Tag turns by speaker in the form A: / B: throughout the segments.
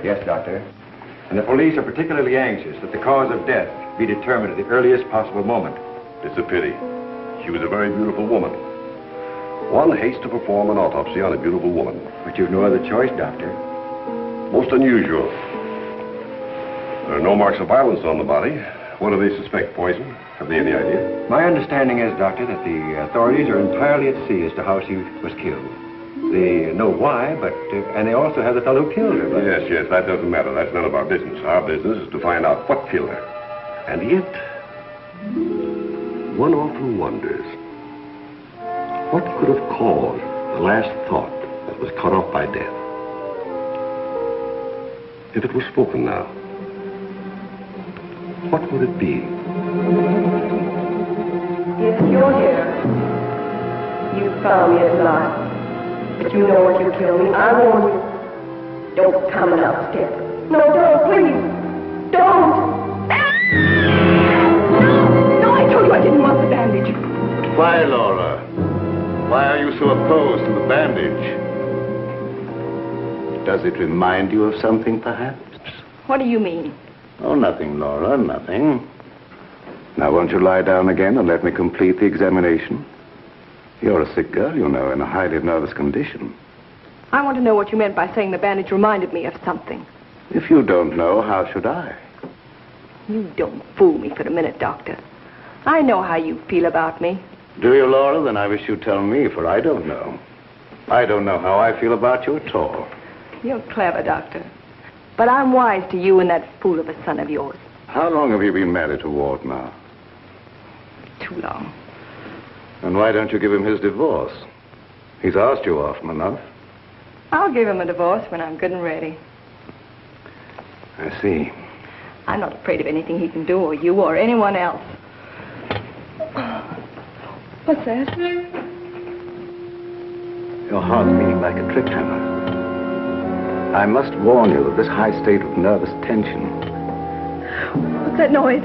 A: Yes, Doctor. And the police are particularly anxious that the cause of death be determined at the earliest possible moment.
B: It's a pity. She was a very beautiful woman. One hates to perform an autopsy on a beautiful woman.
A: But you've no other choice, Doctor.
B: Most unusual. There are no marks of violence on the body. What do they suspect? Poison? Have they any idea?
A: My understanding is, Doctor, that the authorities are entirely at sea as to how she was killed. They know why, but, and they also have the fellow who killed her. But...
B: Yes, that doesn't matter. That's none of our business. Our business is to find out what killed her. And yet, one often wonders, what could have caused the last thought that was cut off by death? If it was spoken now, what would it be?
C: Yes, you're here. You found me at last. But you know what you killed me. I warn you. Don't come another step. No, don't, please. Don't. No, I told you I didn't want the bandage.
D: Why, Laura? Why are you so opposed to the bandage? Does it remind you of something, perhaps?
C: What do you mean?
D: Oh, nothing, Laura, nothing. Now, won't you lie down again and let me complete the examination? You're a sick girl, you know, in a highly nervous condition.
C: I want to know what you meant by saying the bandage reminded me of something.
D: If you don't know, how should I?
C: You don't fool me for a minute, Doctor. I know how you feel about me.
D: Do you, Laura? Then I wish you'd tell me, for I don't know. I don't know how I feel about you at all.
C: You're clever, Doctor. But I'm wise to you and that fool of a son of yours.
D: How long have you been married to Walt now?
C: Too long.
D: And why don't you give him his divorce? He's asked you often enough.
C: I'll give him a divorce when I'm good and ready.
D: I see.
C: I'm not afraid of anything he can do, or you, or anyone else. What's that?
D: Your heart's beating like a trip hammer. I must warn you of this high state of nervous tension.
C: What's that noise?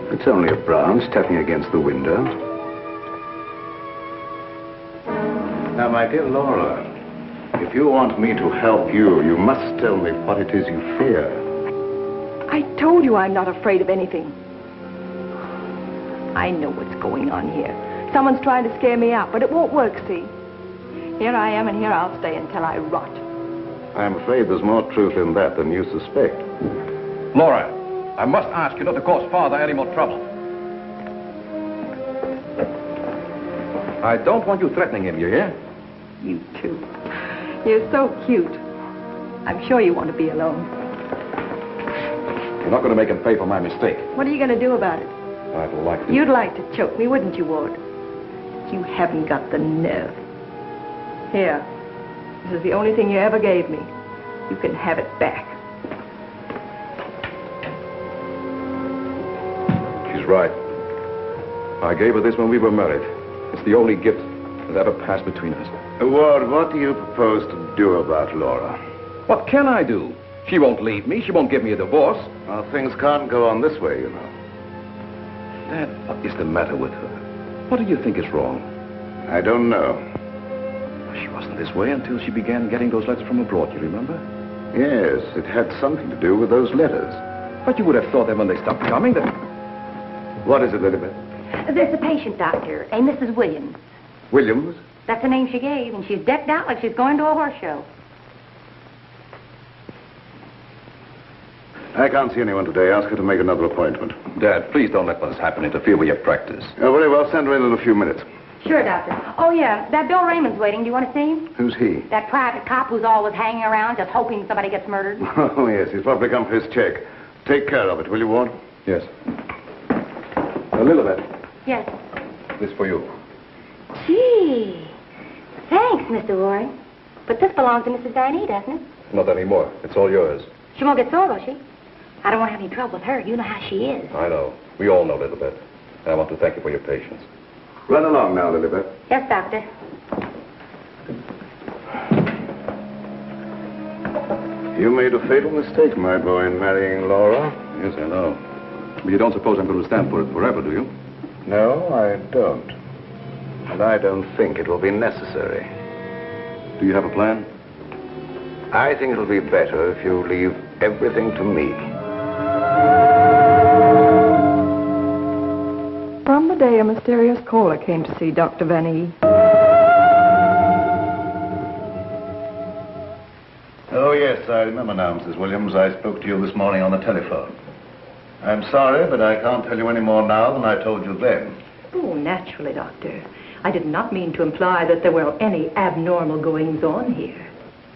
D: It's only a branch tapping against the window. Now, my dear Laura, if you want me to help you, you must tell me what it is you fear.
C: I told you I'm not afraid of anything. I know what's going on here. Someone's trying to scare me out, but it won't work, see? Here I am, and here I'll stay until I rot.
D: I'm afraid there's more truth in that than you suspect.
E: Laura, I must ask you not to cause Father any more trouble. I don't want you threatening him, you hear?
C: You too. You're so cute. I'm sure you want to be alone.
E: You're not going to make him pay for my mistake.
C: What are you going to do about it?
E: I'd like to...
C: You'd like to choke me, wouldn't you, Ward? You haven't got the nerve. Here. This is the only thing you ever gave me. You can have it back.
E: right. I gave her this when we were married. It's the only gift that ever passed between us.
D: Ward, what do you propose to do about Laura?
E: What can I do? She won't leave me. She won't give me a divorce.
D: Well, things can't go on this way, you know.
E: Dad, what is the matter with her? What do you think is wrong?
D: I don't know.
E: She wasn't this way until she began getting those letters from abroad, you remember?
D: Yes, it had something to do with those letters.
E: But you would have thought that when they stopped coming, that...
D: What is it, Elizabeth?
F: There's a patient, Doctor, a Mrs. Williams.
D: Williams?
F: That's the name she gave, and she's decked out like she's going to a horse show.
D: I can't see anyone today. Ask her to make another appointment.
E: Dad, please don't let what has happened interfere with your practice.
D: Very well. Send her in a few minutes.
F: Sure, Doctor. Oh, yeah, that Bill Raymond's waiting. Do you want to see him?
D: Who's he?
F: That private cop who's always hanging around just hoping somebody gets murdered.
D: Oh, yes. He's probably come for his check. Take care of it, will you, Ward?
E: Yes. Elizabeth,
F: Yes.
E: this for you.
F: Gee. Thanks, Mr. Warren. But this belongs to Mrs. Van E, doesn't it?
E: Not anymore. It's all yours.
F: She won't get sore, will she? I don't want to have any trouble with her. You know how she is.
E: I know. We all know a little bit. And I want to thank you for your patience.
D: Run along now, Lilibet.
F: Yes, Doctor.
D: You made a fatal mistake, my boy, in marrying Laura.
E: Yes, I know. But you don't suppose I'm going to stand for it forever, do you?
D: No, I don't. And I don't think it will be necessary.
E: Do you have a plan?
D: I think it'll be better if you leave everything to me.
C: From the day a mysterious caller came to see Dr. Van E.
D: Oh, yes, I remember now, Mrs. Williams. I spoke to you this morning on the telephone. I'm sorry, but I can't tell you any more now than I told you then.
G: Oh, naturally, Doctor. I did not mean to imply that there were any abnormal goings-on here.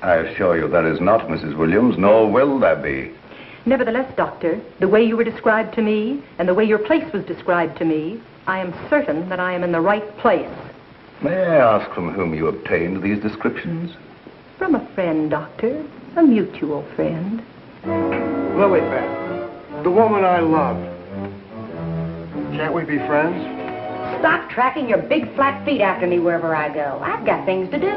D: I assure you there is not, Mrs. Williams, nor will there be.
G: Nevertheless, Doctor, the way you were described to me and the way your place was described to me, I am certain that I am in the right place.
D: May I ask from whom you obtained these descriptions?
G: From a friend, Doctor. A mutual friend.
H: Lilibet, the woman I love. Can't we be friends?
F: Stop tracking your big flat feet after me wherever I go. I've got things to do.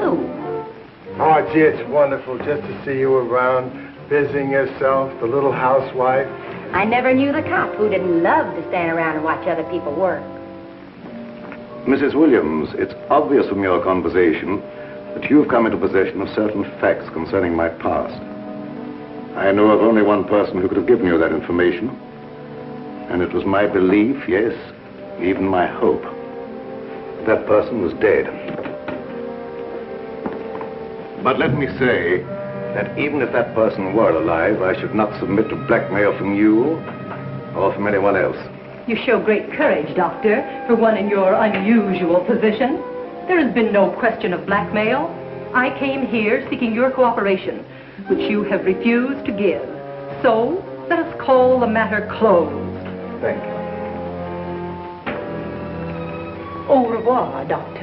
H: Oh, gee, it's wonderful just to see you around, busying yourself, the little housewife.
F: I never knew the cop who didn't love to stand around and watch other people work.
D: Mrs. Williams, it's obvious from your conversation that you've come into possession of certain facts concerning my past. I know of only one person who could have given you that information. And it was my belief, yes, even my hope, that person was dead. But let me say that even if that person were alive, I should not submit to blackmail from you or from anyone else.
G: You show great courage, Doctor, for one in your unusual position. There has been no question of blackmail. I came here seeking your cooperation, which you have refused to give. So, let us call the matter closed.
D: Thank you.
G: Au revoir, Doctor.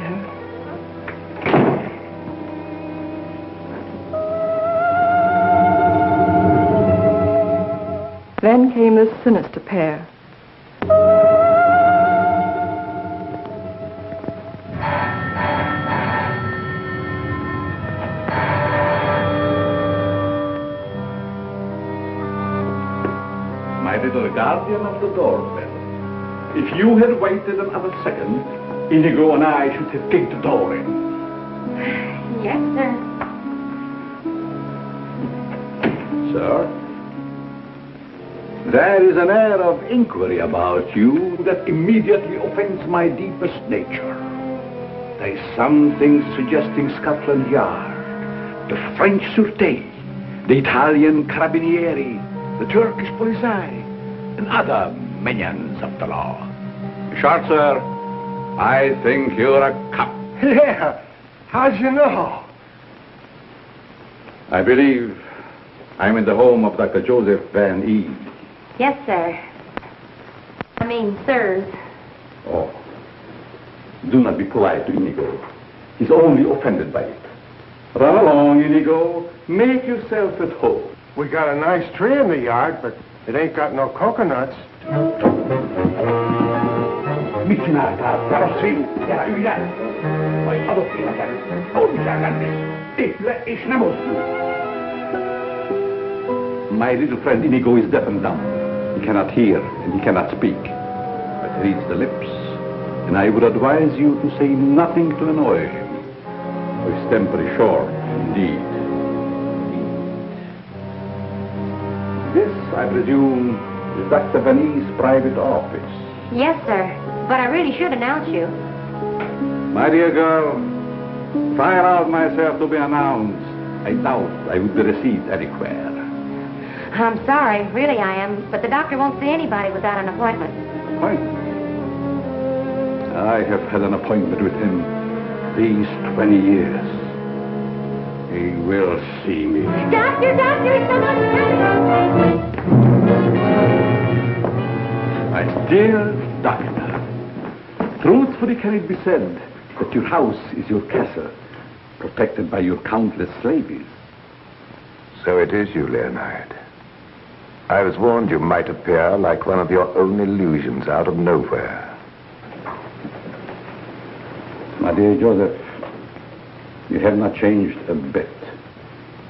C: Then came this sinister pair.
I: My little guardian of the doorbell. If you had waited another second, Inigo and I should have kicked the door in.
F: Yes, sir.
I: Sir? There is an air of inquiry about you that immediately offends my deepest nature. There is something suggesting Scotland Yard, the French Sûreté, the Italian Carabinieri, the Turkish Polizei, and other minions of the law. Short, sir, I think you're a cop.
H: Yeah, how'd you know?
E: I believe I'm in the home of Dr. Joseph Van E.
F: Yes, sir. I mean, sirs.
I: Oh, do not be polite to Inigo. He's only offended by it. Run along, Inigo. Make yourself at home.
H: We got a nice tree in the yard, but It ain't got no coconuts.
I: My little friend Inigo is deaf and dumb. He cannot hear and he cannot speak. But he reads the lips. And I would advise you to say nothing to annoy him. For his temper is short, indeed. This, I presume, is Dr. Vanny's private office.
F: Yes, sir. But I really should announce you.
I: My dear girl, if I allowed myself to be announced, I doubt I would be received anywhere.
F: I'm sorry, really I am, but the doctor won't see anybody without an appointment.
I: Appointment? I have had an appointment with him these 20 years. He will see me.
F: Doctor, someone's coming!
I: My dear doctor, truthfully can it be said that your house is your castle, protected by your countless slaves?
J: So it is you, Leonard. I was warned you might appear like one of your own illusions out of nowhere.
I: My dear Joseph, you have not changed a bit.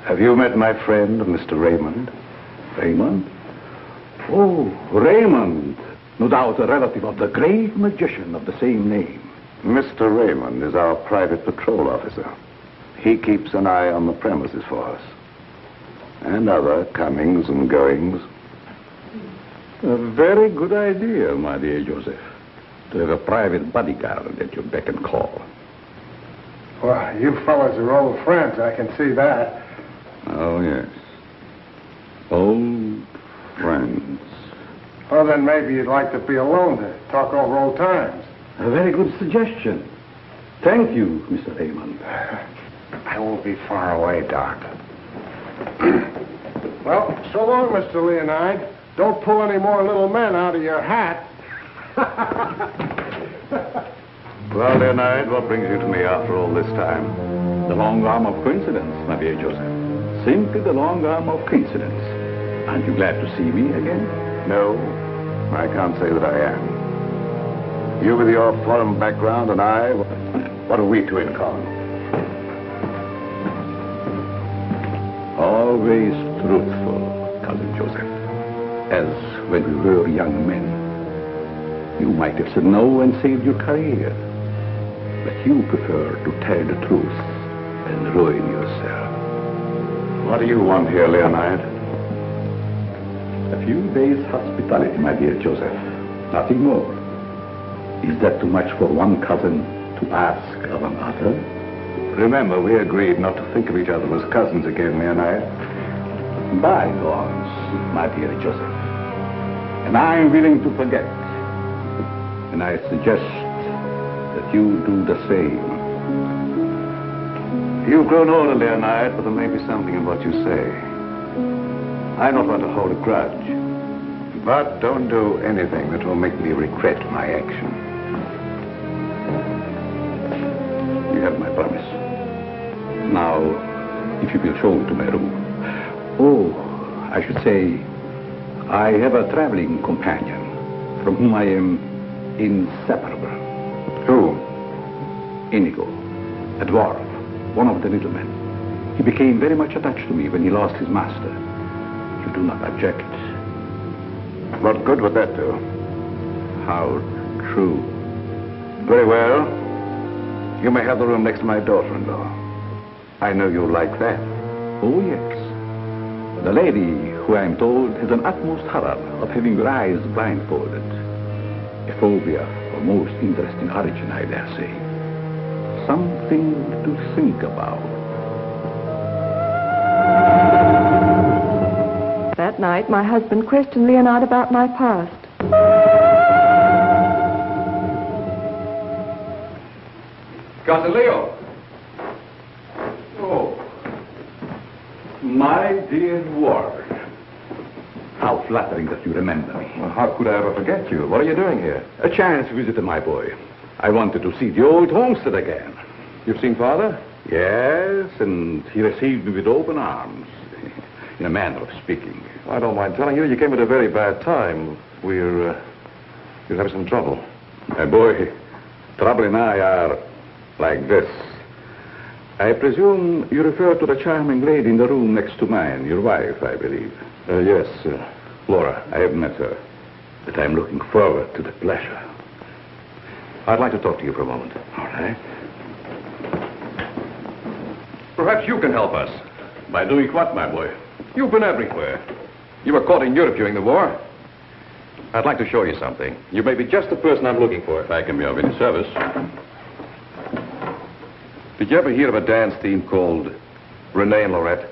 D: Have you met my friend, Mr. Raymond?
I: Raymond? Oh, Raymond. No doubt a relative of the great magician of the same name.
D: Mr. Raymond is our private patrol officer. He keeps an eye on the premises for us. And other comings and goings.
I: A very good idea, my dear Joseph. To have a private bodyguard at your beck and call.
H: Well, you fellas are old friends, I can see that.
I: Oh, yes. Old friends.
H: Well, then maybe you'd like to be alone to talk over old times.
I: A very good suggestion. Thank you, Mr. Raymond.
J: I won't be far away, Doc.
H: Well, so long, Mr. Leonard. Don't pull any more little men out of your hat.
D: Well, Leonard, what brings you to me after all this time?
I: The long arm of coincidence, my dear Joseph. Simply the long arm of coincidence. Aren't you glad to see me again?
D: No, I can't say that I am. You with your foreign background and I, what have we two in common?
I: Always truthful, Cousin Joseph. As when we were young men. You might have said no and saved your career. But you prefer to tell the truth and ruin yourself.
D: What do you want here, Leonard?
I: A few days' hospitality, my dear Joseph. Nothing more. Is that too much for one cousin to ask of another?
D: Remember, we agreed not to think of each other as cousins again, Leonard.
I: Bygones, my dear Joseph. And I'm willing to forget. And I suggest that you do the same.
D: You've grown older, Leonard, but there may be something in what you say. I don't want to hold a grudge. But don't do anything that will make me regret my action.
I: You have my promise. Now, if you will show me to my room. Oh, I should say, I have a traveling companion from whom I am inseparable.
D: Who?
I: Inigo, a dwarf, one of the little men. He became very much attached to me when he lost his master. You do not object?
D: What good would that do?
I: How true.
D: Very well. You may have the room next to my daughter-in-law. I know you'll like that.
I: Oh, yes. The lady, who I am told has an utmost horror of having her eyes blindfolded. A phobia of most interesting origin, I dare say. Something to think about.
C: That night, my husband questioned Leonard about my past.
I: Cousin Leo. Oh. My dear Ward. How flattering that you remember me.
E: Well, how could I ever forget you? What are you doing here?
I: A chance visit, my boy. I wanted to see the old homestead again.
E: You've seen Father?
I: Yes, and he received me with open arms. in a manner of speaking.
E: I don't mind telling you, you came at a very bad time. We're having some trouble.
I: My boy, trouble and I are like this. I presume you refer to the charming lady in the room next to mine, your wife, I believe.
E: Yes,
I: Laura, I have met her, but I'm looking forward to the pleasure.
E: I'd like to talk to you for a moment.
I: All right.
E: Perhaps you can help us.
I: By doing what, my boy?
E: You've been everywhere. You were caught in Europe during the war. I'd like to show you something. You may be just the person I'm looking for.
I: If I can be of any service.
E: Did you ever hear of a dance team called Renee and Lorette?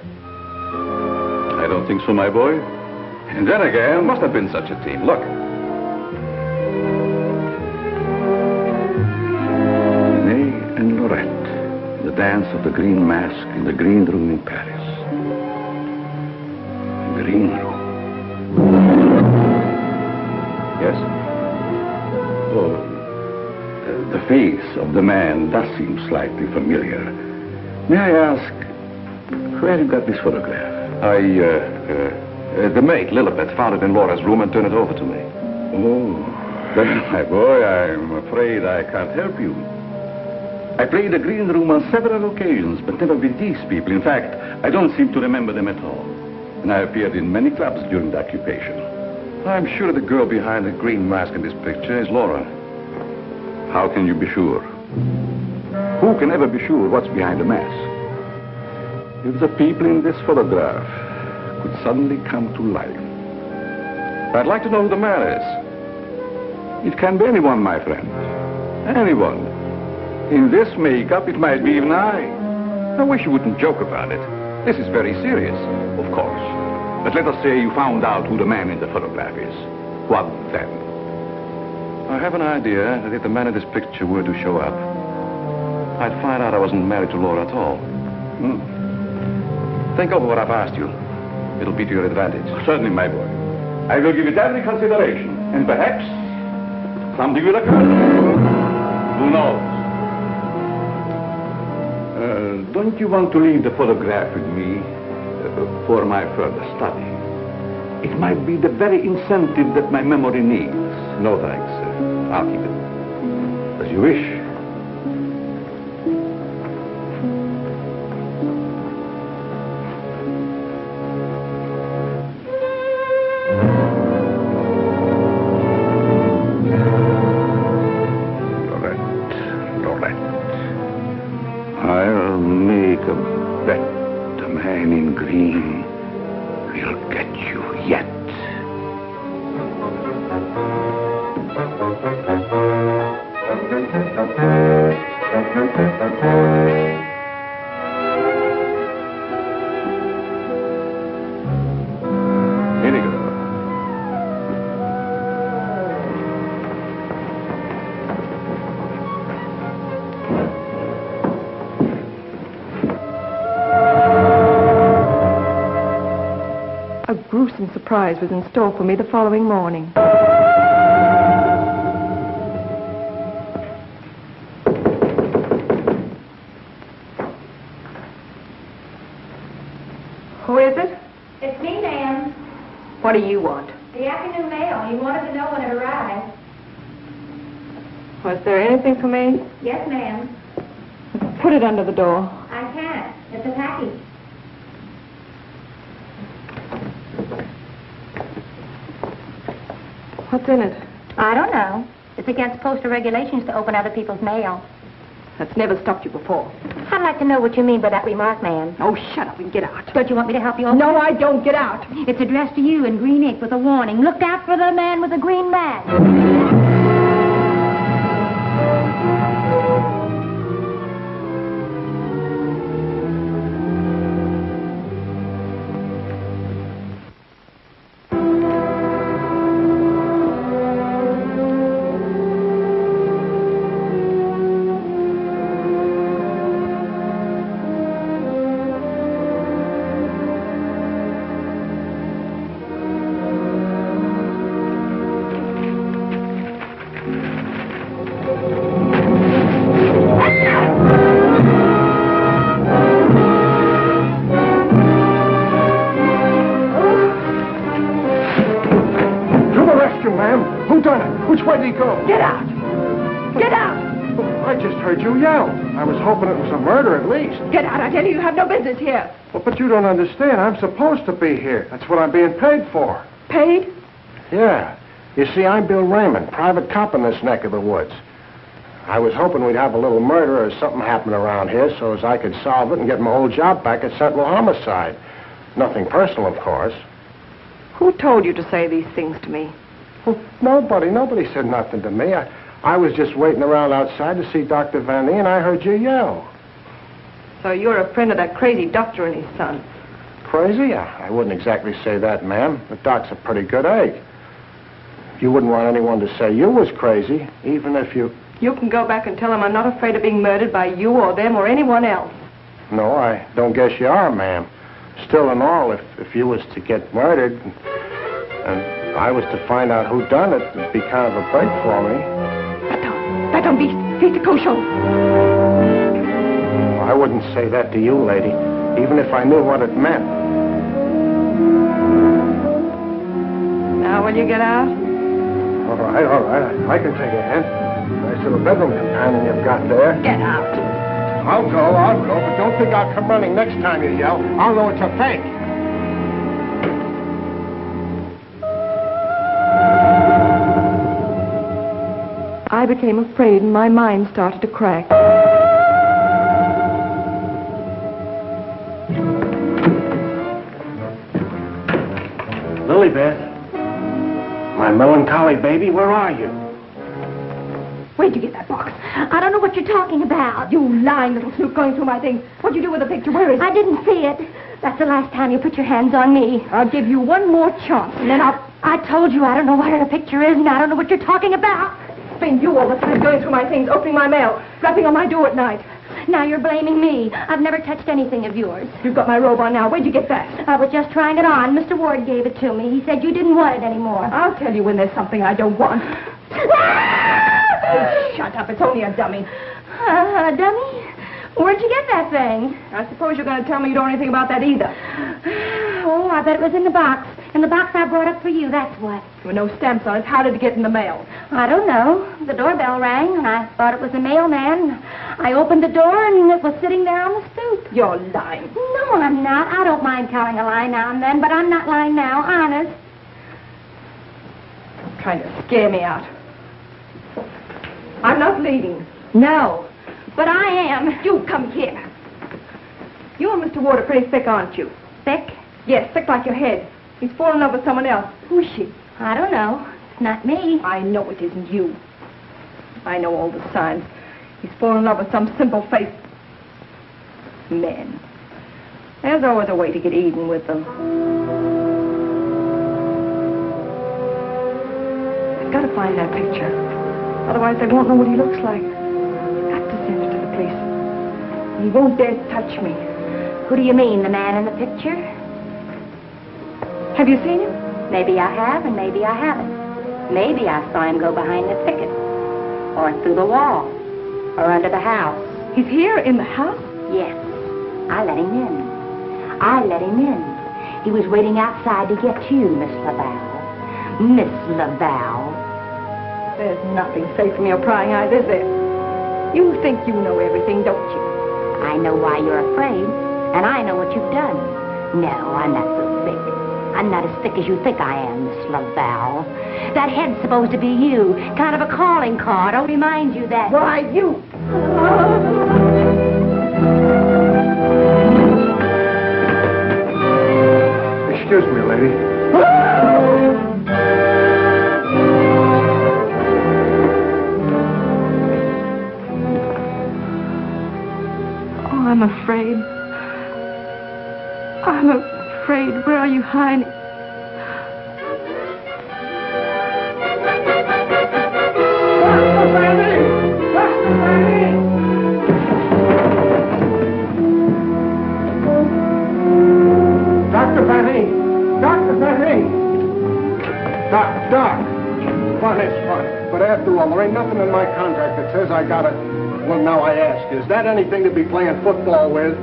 I: I don't think so, my boy. And then again,
E: There must have been such a team. Look.
I: Renee and Lorette. The dance of the green mask in the green room in Paris. Green room. Yes? Oh, the face of the man does seem slightly familiar. May I ask, where you got this photograph?
E: The maid, Lilibet, found it in Laura's room and turned it over to me.
I: Oh, then, my boy, I'm afraid I can't help you. I played the green room on several occasions, but never with these people. In fact, I don't seem to remember them at all. And I appeared in many clubs during the occupation.
E: I'm sure the girl behind the green mask in this picture is Laura.
I: How can you be sure? Who can ever be sure what's behind the mask? If the people in this photograph could suddenly come to life.
E: I'd like to know who the man is.
I: It can be anyone, my friend. Anyone. In this makeup, it might be even I.
E: I wish you wouldn't joke about it. This is very serious.
I: Of course. But let us say you found out who the man in the photograph is. What then?
E: I have an idea that if the man in this picture were to show up, I'd find out I wasn't married to Laura at all. Think over what I've asked you. It'll be to your advantage.
I: Certainly, my boy. I will give it every consideration. And perhaps something will occur. Who knows? Don't you want to leave the photograph with me for my further study? It might be the very incentive that my memory needs.
E: No, thanks. I'll keep it.
I: As you wish. I'll make a bet the man in green will get you yet. Inigo.
C: A gruesome surprise was in store for me the following morning. Who is it?
F: It's me, ma'am.
C: What do you want?
F: The afternoon mail. You wanted to know when it arrived.
C: Was there anything for me?
F: Yes, ma'am.
C: Put it under the door.
F: I can't. It's a package.
C: What's in it?
F: I don't know. It's against postal regulations to open other people's mail.
C: That's never stopped you before.
F: I'd like to know what you mean by that remark, ma'am.
C: Oh, shut up and get out.
F: Don't you want me to help you open
C: No,
F: it?
C: I don't. Get out.
F: It's addressed to you in green ink with a warning. Look out for the man with the green mask.
H: you, ma'am. Who done it? Which way did he go?
C: Get out! Get out!
H: I just heard you yell. I was hoping it was a murder at least.
C: Get out, I tell you, you have no business here.
H: Well, but you don't understand. I'm supposed to be here. That's what I'm being paid for.
C: Paid?
H: Yeah. You see, I'm Bill Raymond, private cop in this neck of the woods. I was hoping we'd have a little murder or something happen around here so as I could solve it and get my old job back at Sentinel Homicide. Nothing personal, of course.
C: Who told you to say these things to me?
H: Well, nobody. Nobody said nothing to me. I was just waiting around outside to see Dr. Van Nee, and I heard you yell.
C: So you're a friend of that crazy doctor and his son.
H: Crazy? I wouldn't exactly say that, ma'am. The doc's a pretty good egg. You wouldn't want anyone to say you was crazy, even if you...
C: You can go back and tell him I'm not afraid of being murdered by you or them or anyone else.
H: No, I don't guess you are, ma'am. Still and all, if you was to get murdered and I was to find out who done it, it'd be kind of a break for me.
C: That don't be the kosher.
H: I wouldn't say that to you, lady, even if I knew what it meant.
C: Now will you get out?
H: All right. I can take a hint. Nice little bedroom companion you've got there.
C: Get out.
H: I'll go, but don't think I'll come running next time you yell. I'll know it's a fake.
C: I became afraid and my mind started to crack.
H: Lilybeth, my melancholy baby, where are you?
F: Where'd you get that box? I don't know what you're talking about.
C: You lying little snoop going through my things. What'd you do with the picture? Where is it?
F: I didn't see it. That's the last time you put your hands on me.
C: I'll give you one more chance, and then
F: I told you I don't know where the picture is, and I don't know what you're talking about.
C: It's been you all the time going through my things, opening my mail, rapping on my door at night.
F: Now you're blaming me. I've never touched anything of yours.
C: You've got my robe on now. Where'd you get that?
F: I was just trying it on. Mr. Ward gave it to me. He said you didn't want it anymore.
C: I'll tell you when there's something I don't want. Oh, shut up. It's only a dummy.
F: A dummy? Where'd you get that thing?
C: I suppose you're going to tell me you don't know anything about that either.
F: Oh, I bet it was in the box. In the box I brought up for you, that's what.
C: There were no stamps on it. How did it get in the mail?
F: I don't know. The doorbell rang, and I thought it was a mailman. I opened the door, and it was sitting there on the stoop.
C: You're lying.
F: No, I'm not. I don't mind telling a lie now and then, but I'm not lying now, honest.
C: You're trying to scare me out. I'm not leaving. No.
F: But I am.
C: You come here. You and Mr. Ward are pretty thick, aren't you?
F: Thick?
C: Yes, thick like your head. He's fallen in love with someone else. Who is she?
F: I don't know. It's not me.
C: I know it isn't you. I know all the signs. He's fallen in love with some simple-faced men. There's always a way to get even with them. I've got to find that picture. Otherwise, they won't know what he looks like. I've got to send it to the police. He won't dare touch me.
F: Who do you mean, the man in the picture?
C: Have you seen him?
F: Maybe I have, and maybe I haven't. Maybe I saw him go behind the thicket, or through the wall, or under the house.
C: He's here in the house?
F: Yes. I let him in. I let him in. He was waiting outside to get you, Miss Laval. Miss Laval.
C: There's nothing safe from your prying eyes, is there? You think you know everything, don't you?
F: I know why you're afraid, and I know what you've done. No, I'm not so thick. I'm not as thick as you think I am, Miss Laval. That head's supposed to be you, kind of a calling card. I'll remind you that...
C: Why, you...
H: Excuse me, lady.
C: Oh, I'm afraid. I'm afraid. Where are you hiding?
H: Dr. Van Nee! Dr. Van Nee! Doc! Fun is fun. But after all, there ain't nothing in my contract that says I gotta... Well, now I ask, is that anything to be playing football with?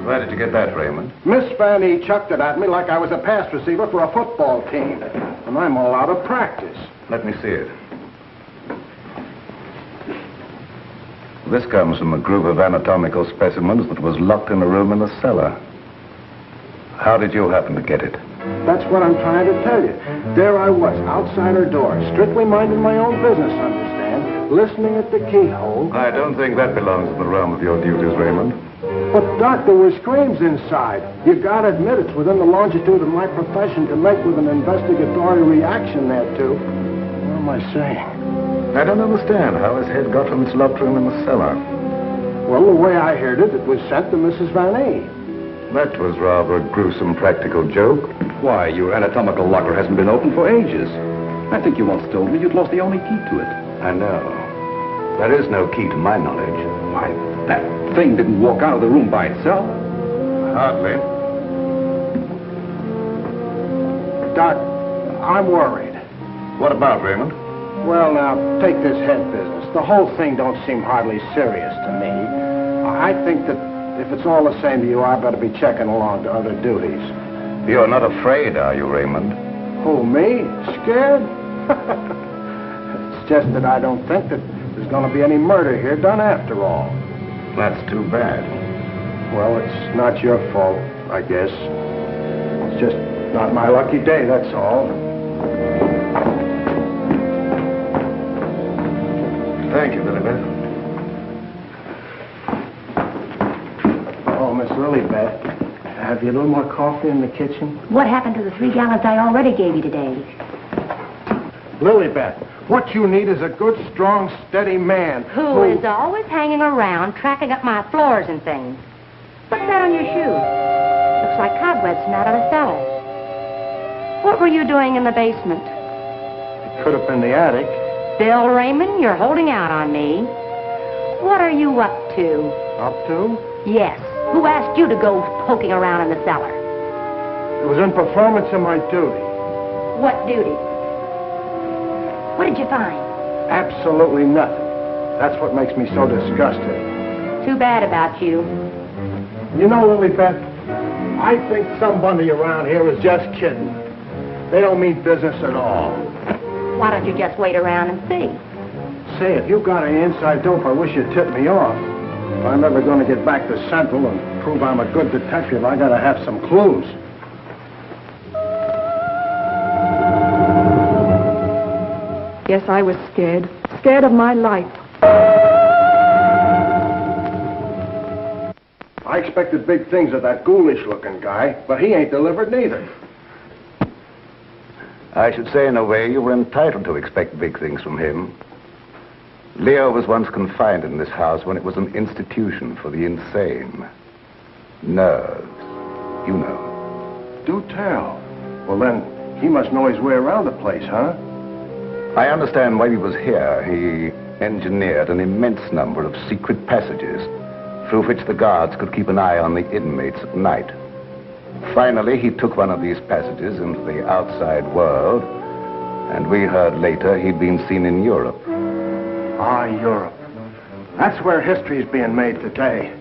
J: Where did you get that, Raymond?
H: Miss Van Nee chucked it at me like I was a pass receiver for a football team. and I'm all out of practice.
J: Let me see it. This comes from a group of anatomical specimens that was locked in a room in the cellar. How did you happen to get it?
H: That's what I'm trying to tell you. There I was, outside her door, strictly minding my own business, understand? Listening at the keyhole.
J: I don't think that belongs to the realm of your duties, Raymond.
H: But, Doc, there were screams inside. You gotta admit it's within the longitude of my profession to make with an investigatory reaction thereto. What am I saying?
J: I don't understand how his head got from its locked room in the cellar.
H: Well, the way I heard it, it was sent to Mrs. Van A.
J: That was rather a gruesome practical joke.
E: Why, your anatomical locker hasn't been opened for ages. I think you once told me you'd lost the only key to it.
I: I know. There is no key to my knowledge.
E: Why, that thing didn't walk out of the room by itself.
J: Hardly.
H: Doc, I'm worried.
J: What about, Raymond?
H: Well, now, take this head business. The whole thing don't seem hardly serious to me. I think that if it's all the same to you, I better be checking along to other duties.
J: You're not afraid, are you, Raymond?
H: Who, me? Scared? It's just that I don't think that there's going to be any murder here done after all.
J: That's too bad.
H: Well, it's not your fault, I guess. It's just not my lucky day, that's all.
J: Thank you, Lilibet.
H: Oh, Miss Lilibet, have you a little more coffee in the kitchen?
F: What happened to the 3 gallons I already gave you today?
H: Lilibet, what you need is a good, strong, steady man.
F: Who is always hanging around, tracking up my floors and things. What's that on your shoe? Looks like cobwebs from out of the cellar. What were you doing in the basement?
H: It could have been the attic.
F: Bill Raymond, you're holding out on me. What are you up to?
H: Up to?
F: Yes. Who asked you to go poking around in the cellar?
H: It was in performance of my duty.
F: What duty? What did you find?
H: Absolutely nothing. That's what makes me so disgusted.
F: Too bad about you.
H: You know, Lilibet, I think somebody around here is just kidding. They don't mean business at all.
F: Why don't you just wait around and see?
H: Say, if you got any inside dope, I wish you'd tip me off. If I'm ever going to get back to Central and prove I'm a good detective, I gotta have some clues.
C: Yes, I was scared. Scared of my life.
H: I expected big things of that ghoulish-looking guy, but he ain't delivered neither.
J: I should say, in a way, you were entitled to expect big things from him. Leo was once confined in this house when it was an institution for the insane. Nerves, you know.
H: Do tell. Well, then, he must know his way around the place, huh?
J: I understand while he was here, he engineered an immense number of secret passages through which the guards could keep an eye on the inmates at night. Finally, he took one of these passages into the outside world, and we heard later he'd been seen in Europe.
H: Ah, Europe. That's where history's being made today.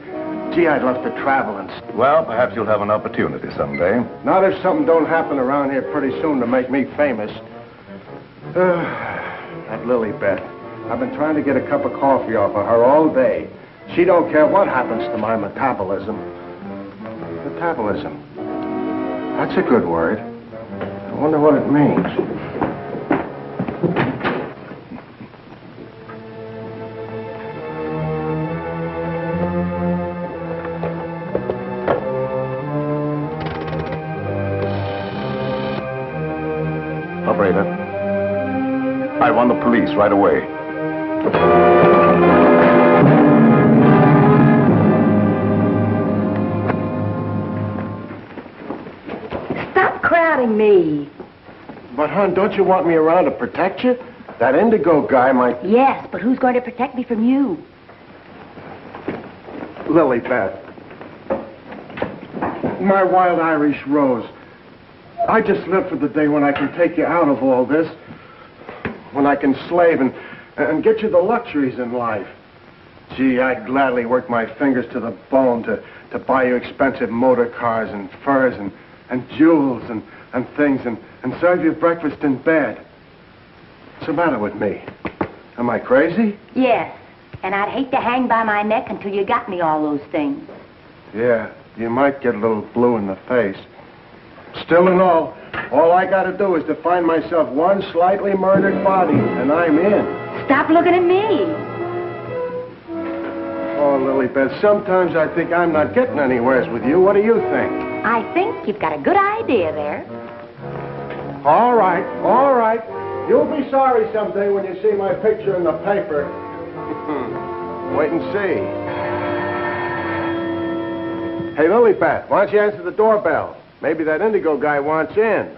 H: Gee, I'd love to travel and...
J: Well, perhaps you'll have an opportunity someday.
H: Not if something don't happen around here pretty soon to make me famous. That Lilibet. I've been trying to get a cup of coffee off of her all day. She don't care what happens to my metabolism. Metabolism. That's a good word. I wonder what it means.
J: Operator, I want the police right away.
F: Me.
H: But, hon, don't you want me around to protect you? That Indigo guy might...
F: Yes, but who's going to protect me from you?
H: Lilibet. My wild Irish rose. I just live for the day when I can take you out of all this. When I can slave and get you the luxuries in life. Gee, I'd gladly work my fingers to the bone to buy you expensive motor cars and furs and jewels and and things and serve you breakfast in bed. What's the matter with me? Am I crazy?
F: Yes, and I'd hate to hang by my neck until you got me all those things.
H: Yeah, you might get a little blue in the face. Still and all I got to do is to find myself one slightly murdered body, and I'm in.
F: Stop looking at me.
H: Oh, Lilybeth, sometimes I think I'm not getting anywheres with you. What do you think?
F: I think you've got a good idea there.
H: All right, all right. You'll be sorry someday when you see my picture in the paper. Wait and see. Hey, Lilybeth, why don't you answer the doorbell? Maybe that Indigo guy wants in.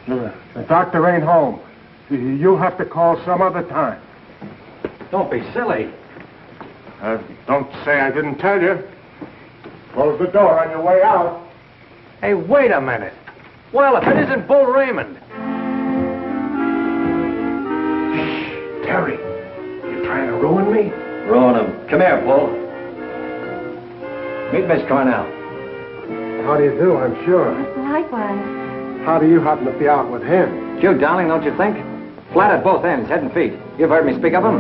H: The doctor ain't home. You'll have to call some other time.
K: Don't be silly.
H: Don't say I didn't tell you. Close the door on your way out.
K: Hey, wait a minute. Well, if it isn't Bull Raymond.
H: Shh, Terry. You trying to ruin me?
K: Ruin him. Come here, Bull. Meet Miss Cornell.
H: How do you do, I'm sure.
F: Likewise.
H: How do you happen to be out with him?
K: Cute, darling, don't you think? Flat at both ends, head and feet. You've heard me speak of him.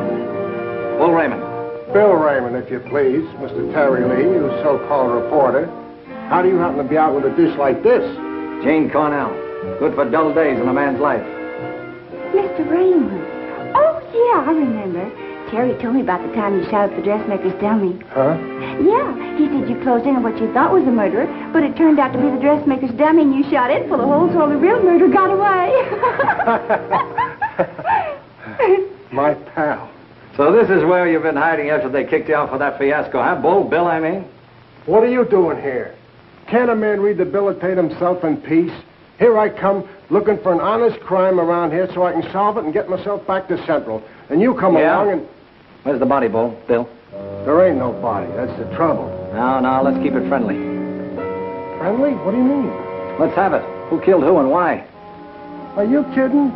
K: Bull Raymond.
H: Bill Raymond, if you please. Mr. Terry Lee, you so-called reporter. How do you happen to be out with a dish like this?
K: Jane Cornell. Good for dull days in a man's life.
L: Mr. Raymond. Oh, yeah, I remember. Terry told me about the time you shot up the dressmaker's dummy.
H: Huh?
L: Yeah, he said you closed in on what you thought was a murderer, but it turned out to be the dressmaker's dummy, and you shot it full of holes so the real murderer got away.
H: My pal.
K: So this is where you've been hiding after they kicked you out for that fiasco, huh, Bull? Bill, I mean?
H: What are you doing here? Can't a man rehabilitate himself in peace? Here I come looking for an honest crime around here so I can solve it and get myself back to Central. And you come along and...
K: Where's the body, Bull? Bill?
H: There ain't no body. That's the trouble.
K: No, let's keep it friendly.
H: Friendly? What do you mean?
K: Let's have it. Who killed who and why?
H: Are you kidding?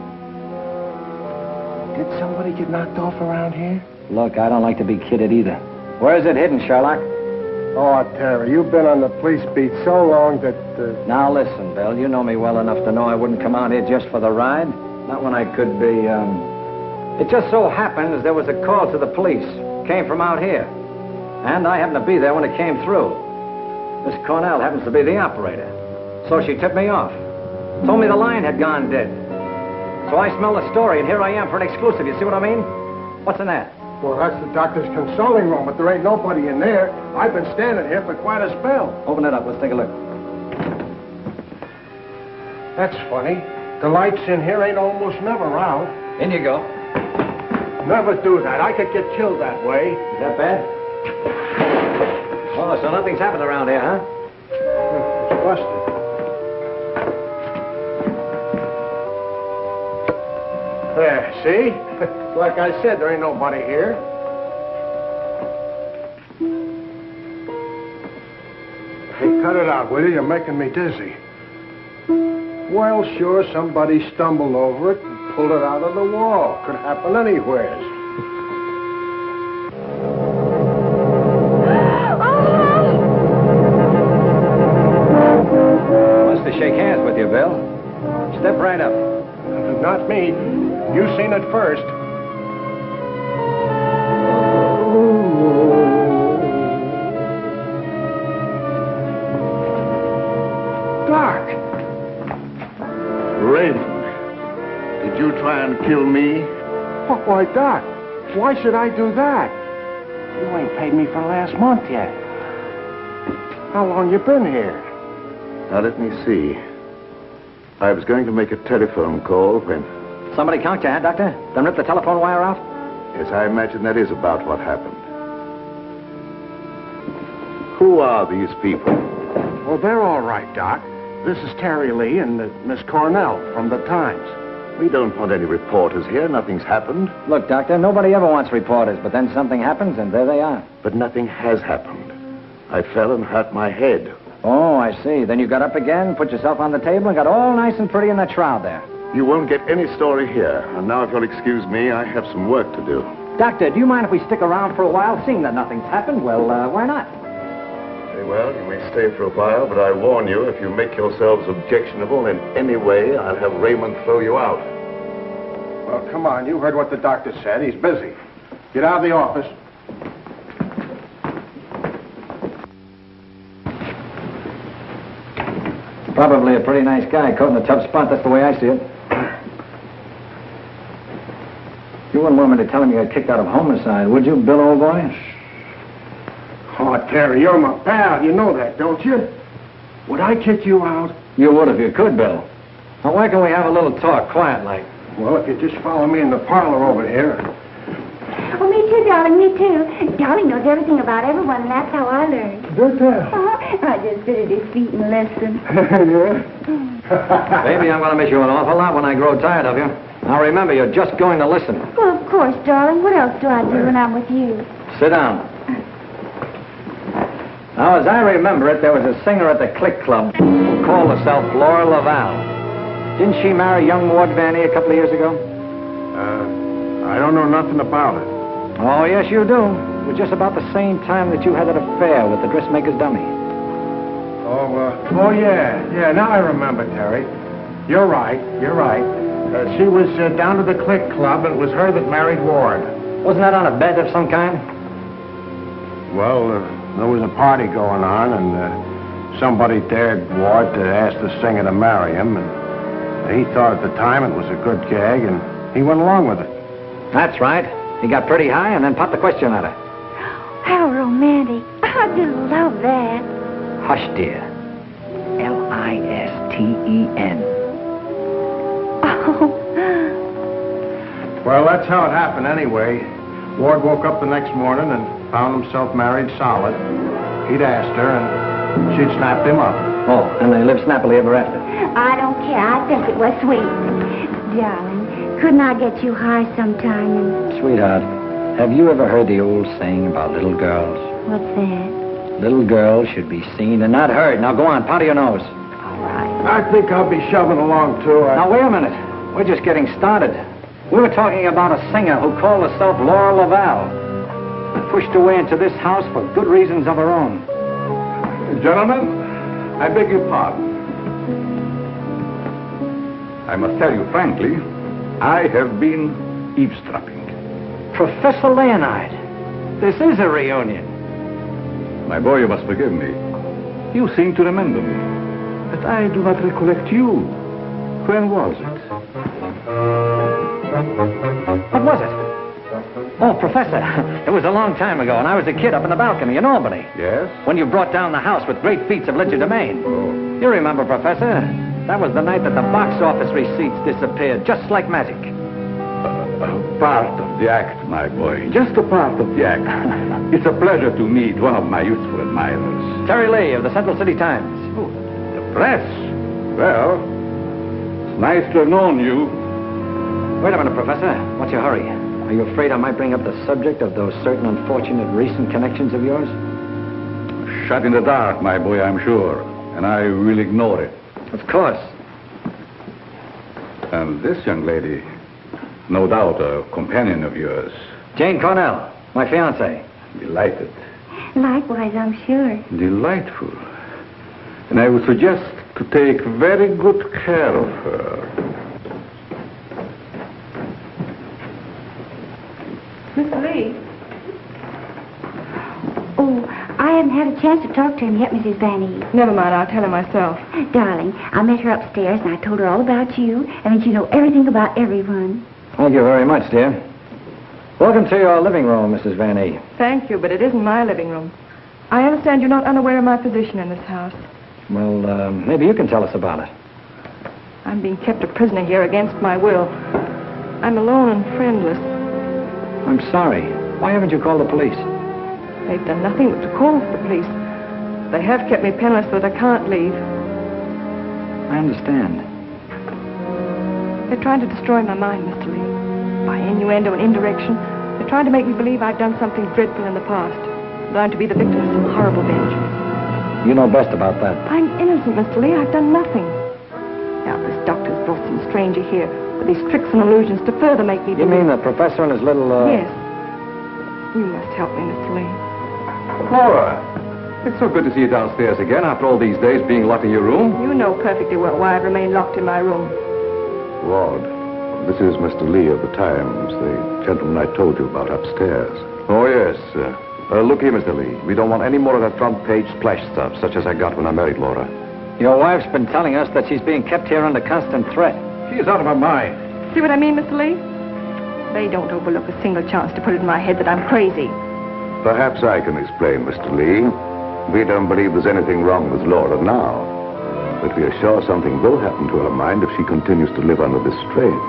H: Did somebody get knocked off around here?
K: Look, I don't like to be kidded either. Where is it hidden, Sherlock?
H: Oh, Terry, you've been on the police beat so long that...
K: Now, listen, Bill, you know me well enough to know I wouldn't come out here just for the ride. Not when I could be, It just so happens there was a call to the police. Came from out here. And I happened to be there when it came through. Miss Cornell happens to be the operator. So she tipped me off. Told me the line had gone dead. So I smelled the story, and here I am for an exclusive. You see what I mean? What's in that?
H: Well, that's the doctor's consulting room, but there ain't nobody in there. I've been standing here for quite a spell.
K: Open it up. Let's take a look.
H: That's funny. The lights in here ain't almost never out.
K: In you go.
H: Never do that. I could get killed that way.
K: Is that bad? Oh, so nothing's happened around here, huh?
H: It's busted. There, see? Like I said, there ain't nobody here. Hey, cut it out, will you? You're making me dizzy. Well, sure, somebody stumbled over it and pulled it out of the wall. Could happen anywhere.
K: Wants to shake hands with you, Bill. Step right up.
H: Not me. You seen it first.
D: Doc! Raymond, did you try and kill me?
H: Why, Doc, why should I do that? You ain't paid me for last month yet. How long you been here?
D: Now, let me see. I was going to make a telephone call when...
K: Somebody conked you, huh, Doctor? Then rip the telephone wire out?
D: Yes, I imagine that is about what happened. Who are these people?
H: Well, they're all right, Doc. This is Terry Lee and Miss Cornell from the Times.
D: We don't want any reporters here. Nothing's happened.
K: Look, Doctor, nobody ever wants reporters, but then something happens and there they are.
D: But nothing has happened. I fell and hurt my head.
K: Oh, I see. Then you got up again, put yourself on the table, and got all nice and pretty in that shroud there.
D: You won't get any story here. And now, if you'll excuse me, I have some work to do.
K: Doctor, do you mind if we stick around for a while? Seeing that nothing's happened, well, why not?
D: Very well, you may stay for a while, but I warn you, if you make yourselves objectionable in any way, I'll have Raymond throw you out.
H: Well, come on. You heard what the doctor said. He's busy. Get out of the office.
K: Probably a pretty nice guy caught in a tough spot. That's the way I see it. You wouldn't want me to tell him you got kicked out of homicide, would you, Bill, old boy?
H: Oh, Terry, you're my pal. You know that, don't you? Would I kick you out?
K: You would if you could, Bill. Now, why can we have a little talk, quiet like?
H: Well, if you just follow me in the parlor over here.
L: Oh, me too, darling, me too. Darling knows everything about everyone, and that's how I learned.
H: Good tell.
L: I just sit at his feet and listen.
K: Baby, I'm going to miss you an awful lot when I grow tired of you. Now, remember, you're just going to listen.
L: Well, of course, darling. What else do I do when I'm with you?
K: Sit down. Now, as I remember it, there was a singer at the Click Club who called herself Laura Laval. Didn't she marry young Ward Vanny a couple of years ago?
H: I don't know nothing about it.
K: Oh, yes, you do. It was just about the same time that you had that affair with the dressmaker's dummy.
H: Oh, yeah. Yeah, now I remember, Terry. You're right. She was down to the Click Club, and it was her that married Ward.
K: Wasn't that on a bet of some kind?
H: Well, there was a party going on, and somebody dared Ward to ask the singer to marry him, and he thought at the time it was a good gag, and he went along with it.
K: That's right. He got pretty high and then popped the question at her.
L: How romantic. I just love that.
K: Hush, dear. Listen.
L: Oh.
H: Well, that's how it happened anyway. Ward woke up the next morning and found himself married solid. He'd asked her, and she'd snapped him up.
K: Oh, and they lived snappily ever after.
L: I don't care. I think it was sweet. Darling, couldn't I get you high sometime? And...
K: Sweetheart, have you ever heard the old saying about little girls?
L: What's that?
K: Little girls should be seen and not heard. Now, go on, powder your nose.
L: All right.
H: I think I'll be shoving along, too.
K: Now, wait a minute. We're just getting started. We were talking about a singer who called herself Laura Laval. Pushed her way into this house for good reasons of her own.
I: Gentlemen, I beg your pardon. I must tell you frankly, I have been eavesdropping.
K: Professor Leonard, this is a reunion.
I: My boy, you must forgive me. You seem to remember me, but I do not recollect you. When was it?
K: What was it? Oh, Professor, it was a long time ago, and I was a kid up in the balcony in Albany.
I: Yes?
K: When you brought down the house with great feats of legerdemain.
I: Oh.
K: You remember, Professor? That was the night that the box office receipts disappeared, just like magic.
I: Part of the act, my boy. Just a part of the act. It's a pleasure to meet one of my youthful admirers.
K: Terry Lee of the Central City Times.
I: Oh, the press? Well, it's nice to have known you.
K: Wait a minute, Professor. What's your hurry? Are you afraid I might bring up the subject of those certain unfortunate recent connections of yours?
I: Shut in the dark, my boy, I'm sure. And I will ignore it.
K: Of course.
I: And this young lady, no doubt a companion of yours.
K: Jane Cornell, my fiancée.
I: Delighted.
L: Likewise, I'm sure.
I: Delightful. And I would suggest to take very good care of her.
G: Miss Lee?
L: Oh, I haven't had a chance to talk to him yet, Mrs. Vanny.
G: Never mind, I'll tell him myself.
L: Darling, I met her upstairs, and I told her all about you, and that you know everything about everyone.
K: Thank you very much, dear. Welcome to your living room, Mrs. Vanny.
G: Thank you, but it isn't my living room. I understand you're not unaware of my position in this house.
K: Well, maybe you can tell us about it.
G: I'm being kept a prisoner here against my will. I'm alone and friendless.
K: I'm sorry. Why haven't you called the police?
G: They've done nothing but to call for the police. They have kept me penniless so that I can't leave.
K: I understand.
G: They're trying to destroy my mind, Mr. Lee. By innuendo and indirection, they're trying to make me believe I've done something dreadful in the past. That I'm to be the victim of some horrible vengeance.
K: You know best about that.
G: I'm innocent, Mr. Lee. I've done nothing. Now, this doctor's brought some stranger here with these tricks and illusions to further make me believe...
K: You mean the professor and his little,
G: Yes.
C: You must help me, Mr. Lee.
E: Laura, it's so good to see you downstairs again after all these days being locked in your room.
C: You know perfectly well why I've remained locked in my room.
D: Ward, this is Mr. Lee of the Times, the gentleman I told you about upstairs.
E: Oh, yes. Look here, Mr. Lee. We don't want any more of that front-page splash stuff, such as I got when I married Laura.
K: Your wife's been telling us that she's being kept here under constant threat.
E: She's out of her mind.
C: See what I mean, Mr. Lee? They don't overlook a single chance to put it in my head that I'm crazy.
D: Perhaps I can explain, Mr. Lee. We don't believe there's anything wrong with Laura now. But we are sure something will happen to her mind if she continues to live under this strain.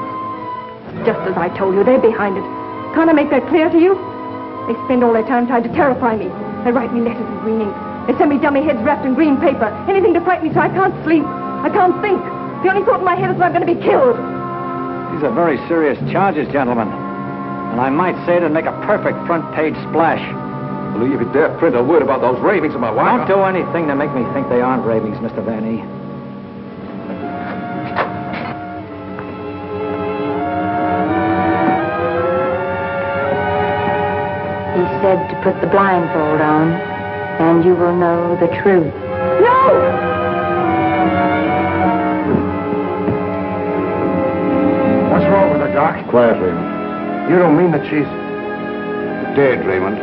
C: Just as I told you, they're behind it. Can't I make that clear to you? They spend all their time trying to terrify me. They write me letters in green ink. They send me dummy heads wrapped in green paper. Anything to frighten me so I can't sleep. I can't think. The only thought in my head is that I'm going to be killed.
K: These are very serious charges, gentlemen. And I might say it'd make a perfect front-page splash.
E: Lee, if you dare print a word about those ravings of my wife...
K: Don't do anything to make me think they aren't ravings, Mr. Van E.
F: He said to put the blindfold on, and you will know the truth.
C: No!
H: What's wrong with her, Doc?
D: Quiet, Raymond.
H: You don't mean that she's...
D: Dead, Raymond.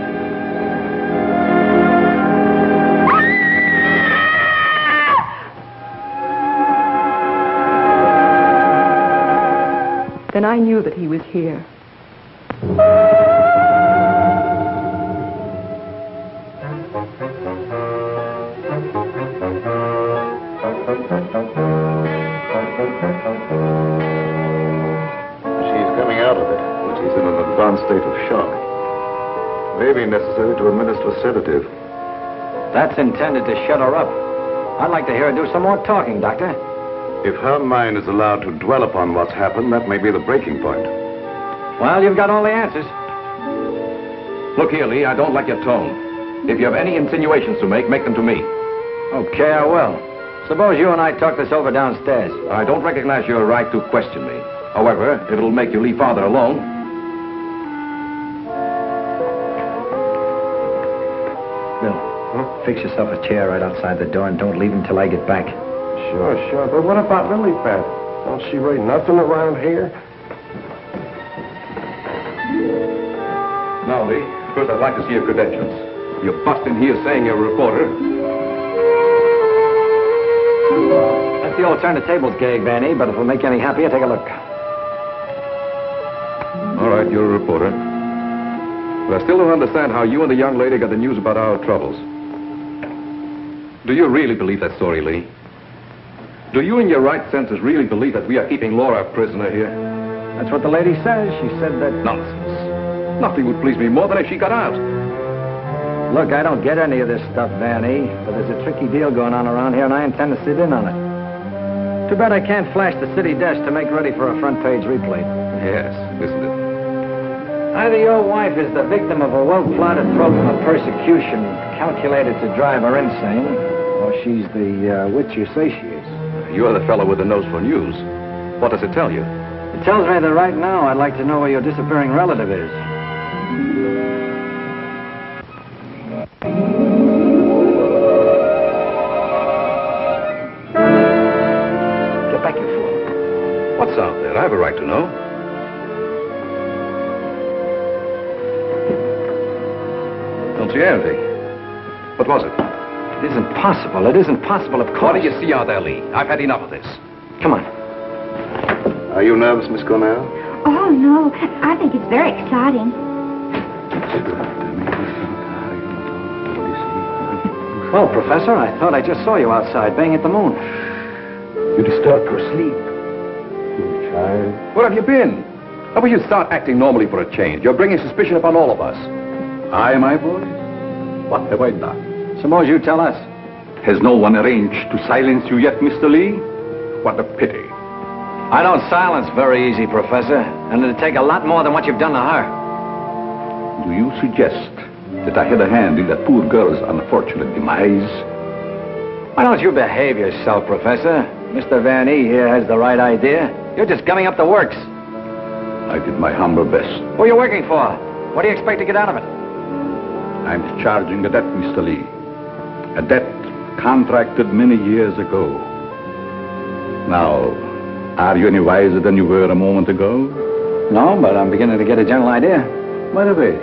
C: Then I knew that he was here.
D: State of shock. May be necessary to administer a sedative.
K: That's intended to shut her up. I'd like to hear her do some more talking, Doctor.
D: If her mind is allowed to dwell upon what's happened, that may be the breaking point.
K: Well, you've got all the answers.
E: Look here, Lee, I don't like your tone. If you have any insinuations to make them to me.
K: Okay, I will. Suppose you and I talk this over downstairs.
E: I don't recognize your right to question me. However, if it'll make you leave Father alone...
K: Fix yourself a chair right outside the door and don't leave until I get back.
H: Sure. But what about Lily Pad? Don't she rate nothing around here?
E: Now, Lee, first I'd like to see your credentials. You bust in here saying you're a reporter.
K: That's the old turn the tables gag, Vanny, but if it'll make you any happier, take a look.
E: All right, you're a reporter. But I still don't understand how you and the young lady got the news about our troubles. Do you really believe that story, Lee? Do you, in your right senses, really believe that we are keeping Laura a prisoner here?
K: That's what the lady says. She said that...
E: Nonsense. Nothing would please me more than if she got out.
K: Look, I don't get any of this stuff, Vanny, but there's a tricky deal going on around here, and I intend to sit in on it. Too bad I can't flash the city desk to make ready for a front-page replay.
E: Yes, isn't it?
K: Either your wife is the victim of a well-plotted program of persecution calculated to drive her insane, or she's the witch you say she is.
E: You're the fellow with the nose for news. What does it tell you?
K: It tells me that right now I'd like to know where your disappearing relative is. Get back, you fool.
E: What's out there? I have a right to know. Don't see anything. What was it?
K: It isn't possible. It isn't possible, of course.
E: What do you see out there, Lee? I've had enough of this.
K: Come on.
D: Are you nervous, Miss Cornell?
L: Oh, no. I think it's very exciting.
K: Well, Professor, I thought I just saw you outside, banging at the moon.
I: You disturbed her sleep. Poor child.
E: Where have you been? How about you start acting normally for a change? You're bringing suspicion upon all of us.
I: I, my boy? What have I done?
K: Suppose you tell us.
I: Has no one arranged to silence you yet, Mr. Lee? What a pity.
K: I don't silence very easy, Professor. And it'd take a lot more than what you've done to her.
I: Do you suggest that I had a hand in that poor girl's unfortunate demise?
K: Why don't you behave yourself, Professor? Mr. Van E here has the right idea. You're just gumming up the works.
I: I did my humble best.
K: Who are you working for? What do you expect to get out of it?
I: I'm discharging a debt, Mr. Lee. A debt contracted many years ago. Now, are you any wiser than you were a moment ago?
K: No, but I'm beginning to get a general idea.
I: By the way,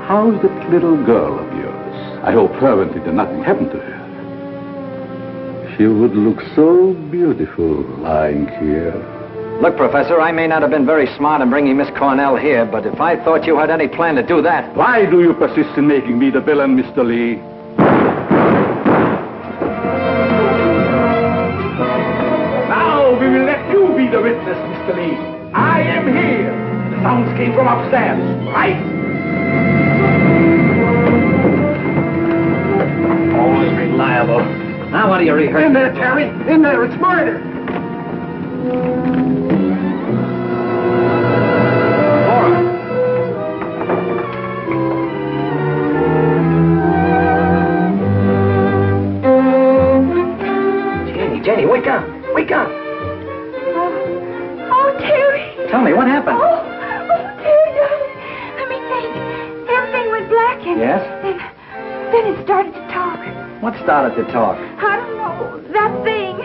I: how's that little girl of yours? I hope fervently that nothing happened to her. She would look so beautiful lying here.
K: Look, Professor, I may not have been very smart in bringing Miss Cornell here, but if I thought you had any plan to do that...
I: Why do you persist in making me the villain, Mr. Lee? Now we will let you be the witness, Mr. Lee. I am here. The sounds came from upstairs, right?
K: Always reliable. Now what are you rehearsing?
H: In there, Terry. In there. It's murder.
K: Jenny, wake up. Wake up.
L: Oh, Terry.
K: Tell me, what happened?
L: Oh, Terry, darling. Let me think. Everything went black and...
K: Yes?
L: Then it started to talk.
K: What started to talk?
L: I don't know. That thing.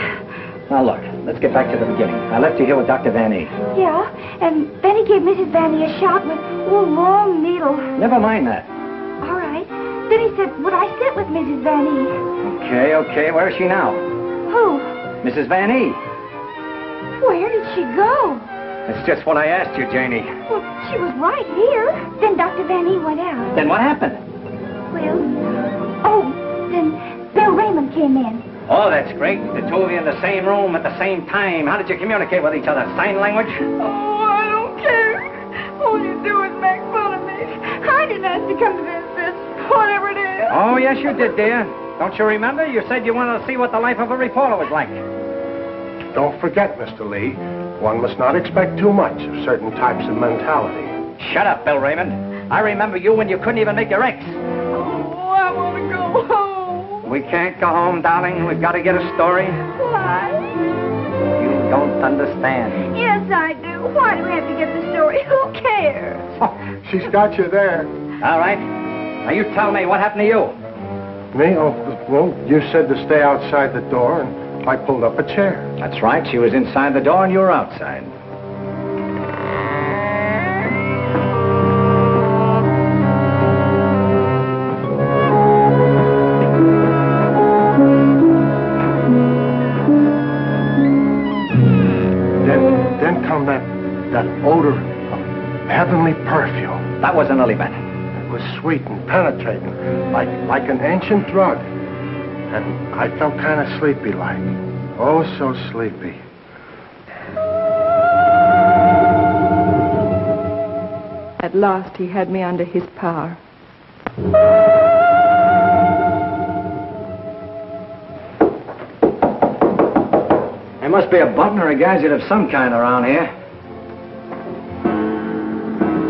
K: Now, look, let's get back to the beginning. I left you here with Dr. Van E.
L: Yeah, and then he gave Mrs. Van E a shot with a long needle.
K: Never mind that.
L: All right. Then he said, would I sit with Mrs. Van E?
K: Okay. Where is she now?
L: Who?
K: Mrs. Van E.
L: Where did she go?
K: That's just what I asked you, Janie.
L: Well, she was right here. Then Dr. Van E went out.
K: Then what happened?
L: Then Bill Raymond came in.
K: Oh, that's great. The two of you in the same room at the same time. How did you communicate with each other? Sign language?
L: Oh, I don't care. All you do is make fun of me. I didn't ask to come to this, whatever it is.
K: Oh, yes, you did, dear. Don't you remember? You said you wanted to see what the life of a reporter was like.
H: Don't forget, Mr. Lee, one must not expect too much of certain types of mentality.
K: Shut up, Bill Raymond. I remember you when you couldn't even make your X.
L: Oh, I want to go home.
K: We can't go home, darling. We've got to get a story.
L: Why?
K: You don't understand.
L: Yes, I do. Why do we have to get the story? Who cares?
H: Oh, she's got you there.
K: All right. Now, you tell me, what happened to you?
H: Me? Oh, well, you said to stay outside the door, and I pulled up a chair.
K: That's right. She was inside the door, and you were outside.
H: Then come that odor of heavenly perfume.
K: That was an lily pad.
H: It was sweet and penetrating, like an ancient drug. And I felt kind of sleepy-like. Oh, so sleepy.
M: At last, he had me under his power.
K: There must be a button or a gadget of some kind around here.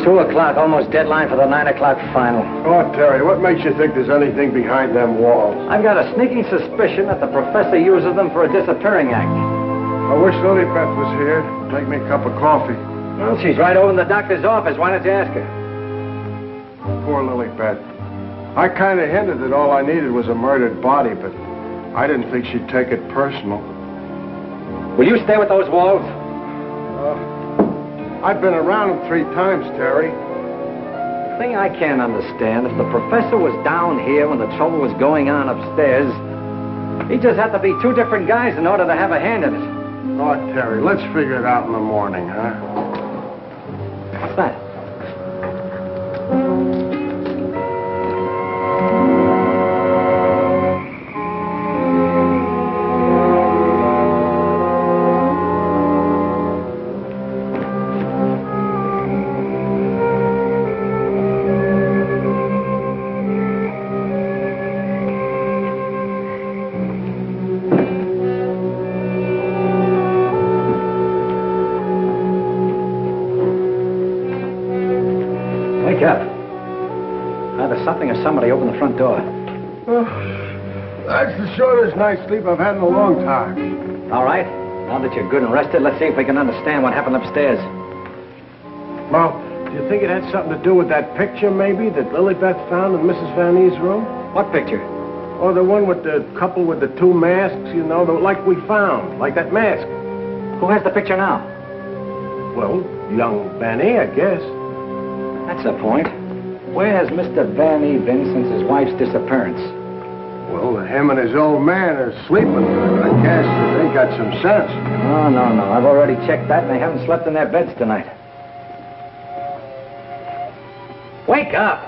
K: 2 o'clock, almost deadline for the 9 o'clock final.
H: Oh, Terry, what makes you think there's anything behind them walls?
K: I've got a sneaking suspicion that the professor uses them for a disappearing act.
H: I wish Lilybeth was here to make me a cup of coffee.
K: Well, she's right over in the doctor's office. Why don't you ask her?
H: Poor Lilybeth. I kind of hinted that all I needed was a murdered body, but I didn't think she'd take it personal.
K: Will you stay with those walls?
H: I've been around them 3 times, Terry.
K: The thing I can't understand, if the professor was down here when the trouble was going on upstairs, he just had to be 2 different guys in order to have a hand in it.
H: Oh, Terry, let's figure it out in the morning, huh?
K: What's that? Wake up. Either something or somebody opened the front door.
H: Oh, that's the shortest night's sleep I've had in a long time.
K: All right. Now that you're good and rested, let's see if we can understand what happened upstairs.
H: Well, Do you think it had something to do with that picture, maybe, that Lilybeth found in Mrs. Van Ee's room?
K: What picture?
H: Oh, the one with the couple with the two masks, you know, like we found, like that mask.
K: Who has the picture now?
H: Well, young Van E, I guess.
K: That's the point. Where has Mr. Van E been since his wife's disappearance?
H: Well, him and his old man are sleeping. I guess they got some sense.
K: Oh, no. I've already checked that, and they haven't slept in their beds tonight. Wake up!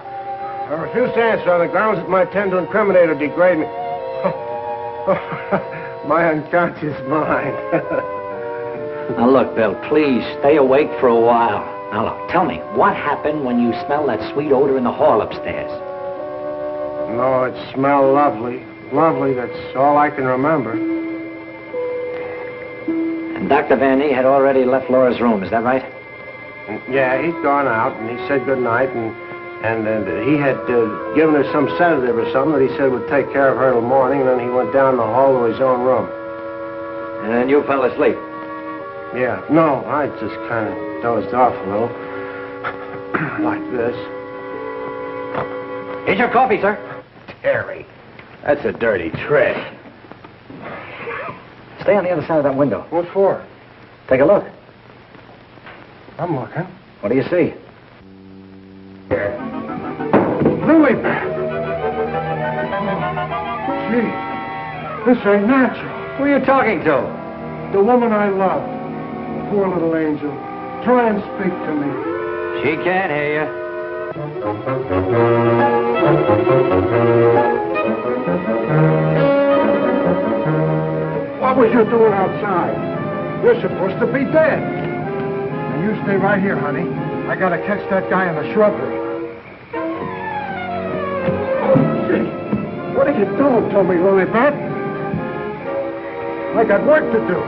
H: I refuse to answer on the grounds that might tend to incriminate or degrade me. My unconscious mind.
K: Now, look, Bill, please stay awake for a while. Now, look, tell me, what happened when you smelled that sweet odor in the hall upstairs?
H: No, it smelled lovely. Lovely, that's all I can remember.
K: And Dr. Van E had already left Laura's room, is that right?
H: Yeah, he'd gone out, and he said goodnight, and he had given her some sedative or something that he said would take care of her till morning, and then he went down the hall to his own room.
K: And then you fell asleep?
H: Yeah, no, I just kind of dozed off a little. Like this.
K: Here's your coffee, sir.
H: Terry, that's a dirty trick.
K: Stay on the other side of that window.
H: What for?
K: Take a look.
H: I'm looking.
K: What do you see?
H: Lilybeth! Gee, this ain't natural.
K: Who are you talking to?
H: The woman I love. Poor little angel. Try and speak to me.
K: She can't hear you.
H: What was you doing outside? You're supposed to be dead. Now you stay right here, honey. I gotta catch that guy in the shrubbery. Gee, what are you doing to me, Lilybeth? I got work to do.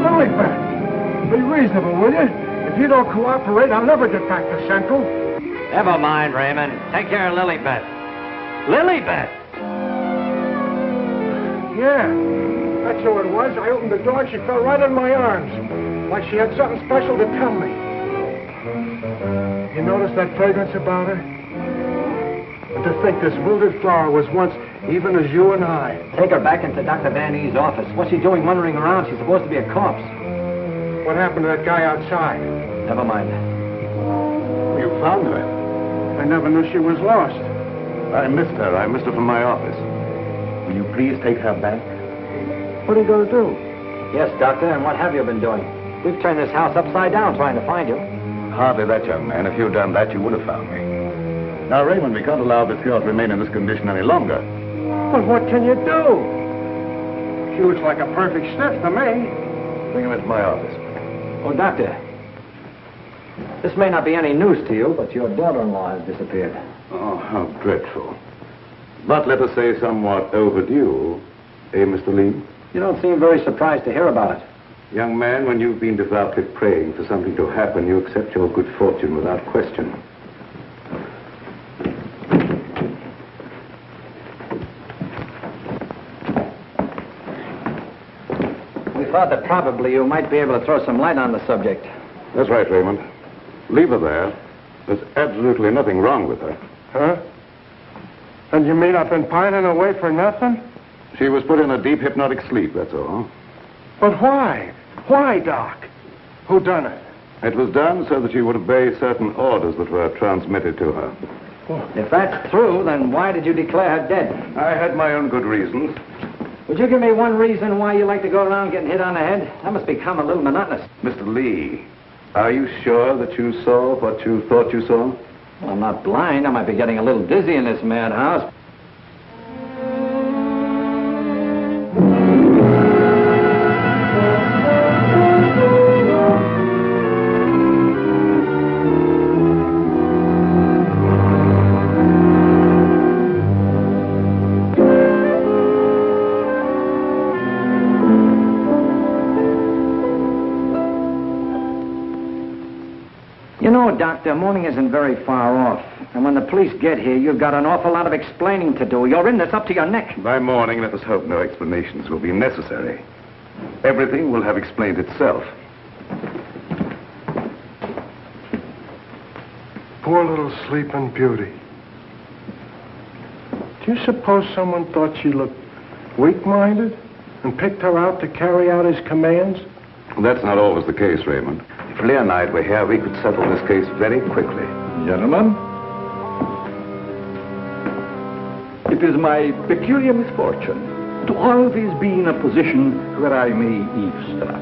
H: Lilybeth, be reasonable, will you? If you don't cooperate, I'll never get back to Central.
K: Never mind, Raymond. Take care of Lilybeth. Lilybeth!
H: Yeah, that's who it was. I opened the door and she fell right in my arms. Like she had something special to tell me. You notice that fragrance about her? And to think this wilted flower was once even as you and I.
K: Take her back into Dr. Van E's office. What's she doing wandering around? She's supposed to be a corpse.
H: What happened to that guy outside?
K: Never mind.
D: You found her.
H: I never knew she was lost.
D: I missed her. I missed her from my office. Will you please take her back?
H: What are you going to do?
K: Yes, Doctor, and what have you been doing? We've turned this house upside down trying to find you.
D: Hardly that, young man. If you'd done that, you would have found me. Now, Raymond, we can't allow this girl to remain in this condition any longer.
H: Well, what can you do? She looks like a perfect stiff to me.
D: Bring him into my office.
K: Oh, Doctor, this may not be any news to you, but your daughter-in-law has disappeared.
D: Oh, how dreadful. But let us say somewhat overdue, eh, Mr. Lee?
K: You don't seem very surprised to hear about it.
D: Young man, when you've been devoutly praying for something to happen, you accept your good fortune without question.
K: We thought that probably you might be able to throw some light on the subject.
D: That's right, Raymond. Leave her there. There's absolutely nothing wrong with her.
H: Huh? And you mean I've been pining away for nothing?
D: She was put in a deep hypnotic sleep, that's all.
H: But why? Why, Doc? Who done it?
D: It was done so that she would obey certain orders that were transmitted to her.
K: If that's true, then why did you declare her dead?
D: I had my own good reasons.
K: Would you give me one reason why you like to go around getting hit on the head? That must become a little monotonous.
D: Mr. Lee, are you sure that you saw what you thought you saw?
K: Well, I'm not blind. I might be getting a little dizzy in this madhouse. You know, Doctor, morning isn't very far off. And when the police get here, you've got an awful lot of explaining to do. You're in this up to your neck.
D: By morning, let us hope no explanations will be necessary. Everything will have explained itself.
H: Poor little sleeping beauty. Do you suppose someone thought she looked weak-minded and picked her out to carry out his commands?
J: That's not always the case, Raymond. If Leonide were here, we could settle this case very quickly.
I: Gentlemen, it is my peculiar misfortune to always be in a position where I may eavesdrop.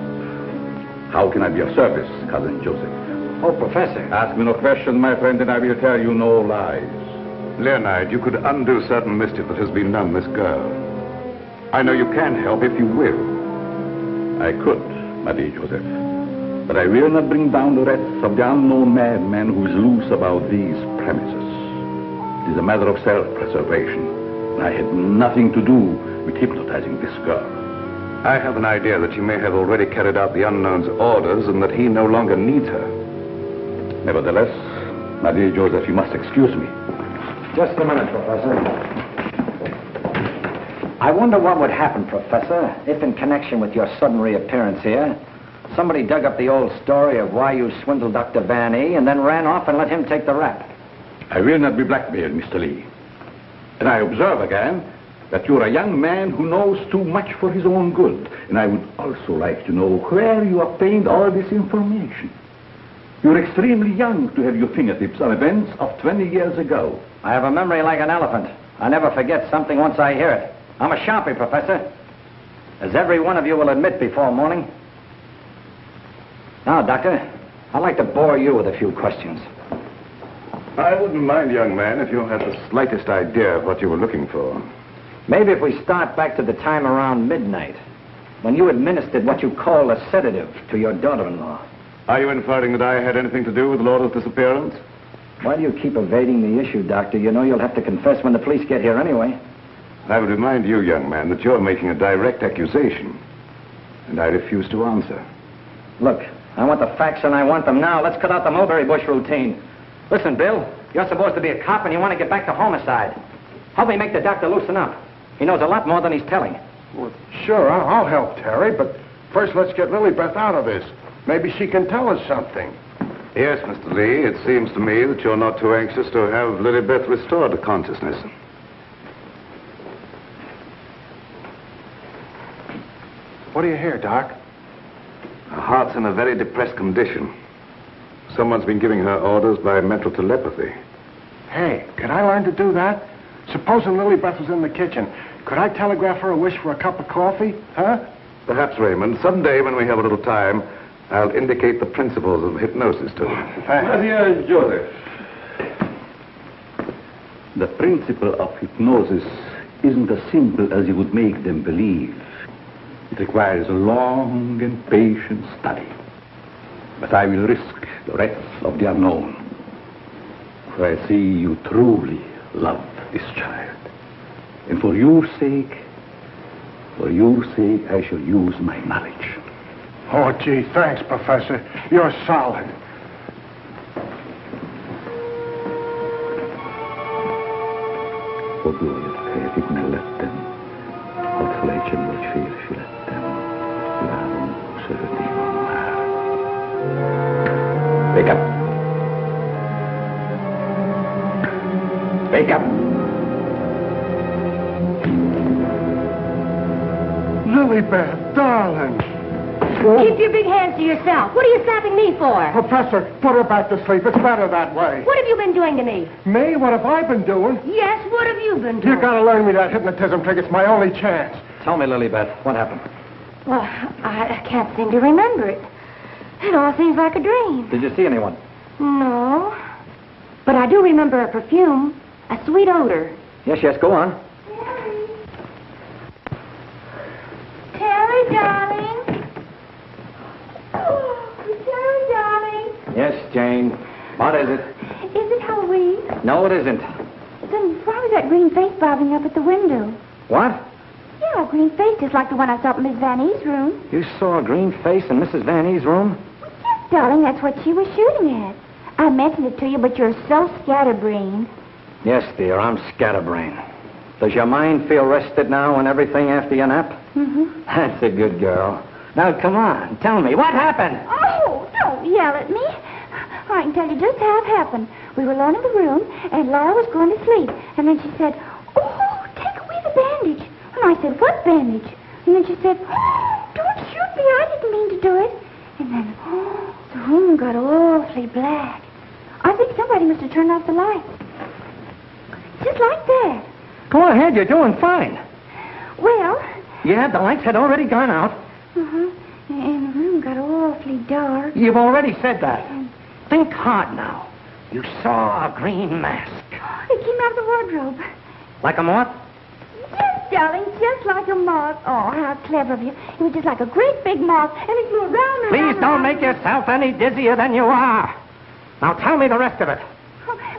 I: How can I be of service, Cousin Joseph?
K: Oh, Professor.
I: Ask me no questions, my friend, and I will tell you no lies.
J: Leonide, you could undo certain mischief that has been done this girl. I know you can help if you will.
I: I could, my dear Joseph. But I will not bring down the wrath of the unknown madman who is loose about these premises. It is a matter of self-preservation. I had nothing to do with hypnotizing this girl.
J: I have an idea that you may have already carried out the unknown's orders and that he no longer needs her.
I: Nevertheless, my dear Joseph, you must excuse me.
K: Just a minute, Professor. I wonder what would happen, Professor, if in connection with your sudden reappearance here, somebody dug up the old story of why you swindled Dr. Van E. and then ran off and let him take the rap.
I: I will not be blackmailed, Mr. Lee. And I observe again that you're a young man who knows too much for his own good. And I would also like to know where you obtained all this information. You're extremely young to have your fingertips on events of 20 years ago.
K: I have a memory like an elephant. I never forget something once I hear it. I'm a sharpie, Professor, as every one of you will admit before morning. Now, Doctor, I'd like to bore you with a few questions.
J: I wouldn't mind, young man, if you had the slightest idea of what you were looking for.
K: Maybe if we start back to the time around midnight, when you administered what you call a sedative to your daughter-in-law.
J: Are you inferring that I had anything to do with Laura's disappearance?
K: Why do you keep evading the issue, Doctor? You know you'll have to confess when the police get here anyway.
J: I would remind you, young man, that you're making a direct accusation, and I refuse to answer.
K: Look, I want the facts and I want them now. Let's cut out the mulberry bush routine. Listen, Bill, you're supposed to be a cop and you want to get back to homicide. Help me make the doctor loosen up. He knows a lot more than he's telling.
H: Well, sure, I'll help Terry, but first let's get Lilybeth out of this. Maybe she can tell us something.
J: Yes, Mr. Lee, it seems to me that you're not too anxious to have Lilybeth restored to consciousness.
H: What do you hear, Doc?
J: Her heart's in a very depressed condition. Someone's been giving her orders by mental telepathy.
H: Hey, could I learn to do that? Supposing Lilybeth was in the kitchen, could I telegraph her a wish for a cup of coffee, huh?
J: Perhaps, Raymond, someday when we have a little time, I'll indicate the principles of hypnosis to her.
H: Thanks.
I: My dear Joseph, the principle of hypnosis isn't as simple as you would make them believe. It requires a long and patient study. But I will risk the wrath of the unknown. For I see you truly love this child. And for your sake, I shall use my knowledge.
H: Oh, gee, thanks, Professor. You're solid.
I: Och då jag fick mig lätten och flächen var fyrflätten läron och sördimon här. Wake up. Wake up.
H: Lilybeth, darling.
F: Keep your big hands to yourself. What are you slapping me for?
H: Professor, put her back to sleep. It's better that way.
F: What have you been doing to me?
H: Me? What have I been doing?
F: Yes, what have you been doing?
H: You gotta learn me that hypnotism trick. It's my only chance.
K: Tell me, Lilybeth, what happened?
F: Well, I can't seem to remember it. It all seems like a dream.
K: Did you see anyone?
F: No. But I do remember a perfume, a sweet odor.
K: Yes, go on.
L: Terry, darling. Oh, Terry, darling.
K: Yes, Jane. What is it?
L: Is it Halloween?
K: No, it isn't.
L: Then why was that green face bobbing up at the window?
K: What?
L: Yeah, a green face just like the one I saw in Miss Van E's room.
K: You saw a green face in Mrs. Van E's room?
L: Yes, darling, that's what she was shooting at. I mentioned it to you, but you're so scatterbrained.
K: Yes, dear, I'm scatterbrained. Does your mind feel rested now and everything after your nap?
L: Mm-hmm.
K: That's a good girl. Now, come on, tell me, what happened?
L: Oh, don't yell at me. I can tell you just how it happened. We were alone in the room, and Laura was going to sleep. And then she said, "Oh, take away the bandage." And I said, "What bandage?" And then she said, "Oh, don't shoot me. I didn't mean to do it." And then, the room got awfully black. I think somebody must have turned off the lights. Just like that.
K: Go ahead, you're doing fine.
L: Well...
K: Yeah, the lights had already gone out.
L: Uh-huh. And the room got awfully dark.
K: You've already said that. Think hard now. You saw a green mask.
L: It came out of the wardrobe.
K: Like a moth?
L: Yes, darling, just like a moth. Oh, how clever of you. It was just like a great big moth, and it flew around and
K: Please
L: around.
K: don't make yourself any dizzier than you are. Now tell me the rest of it.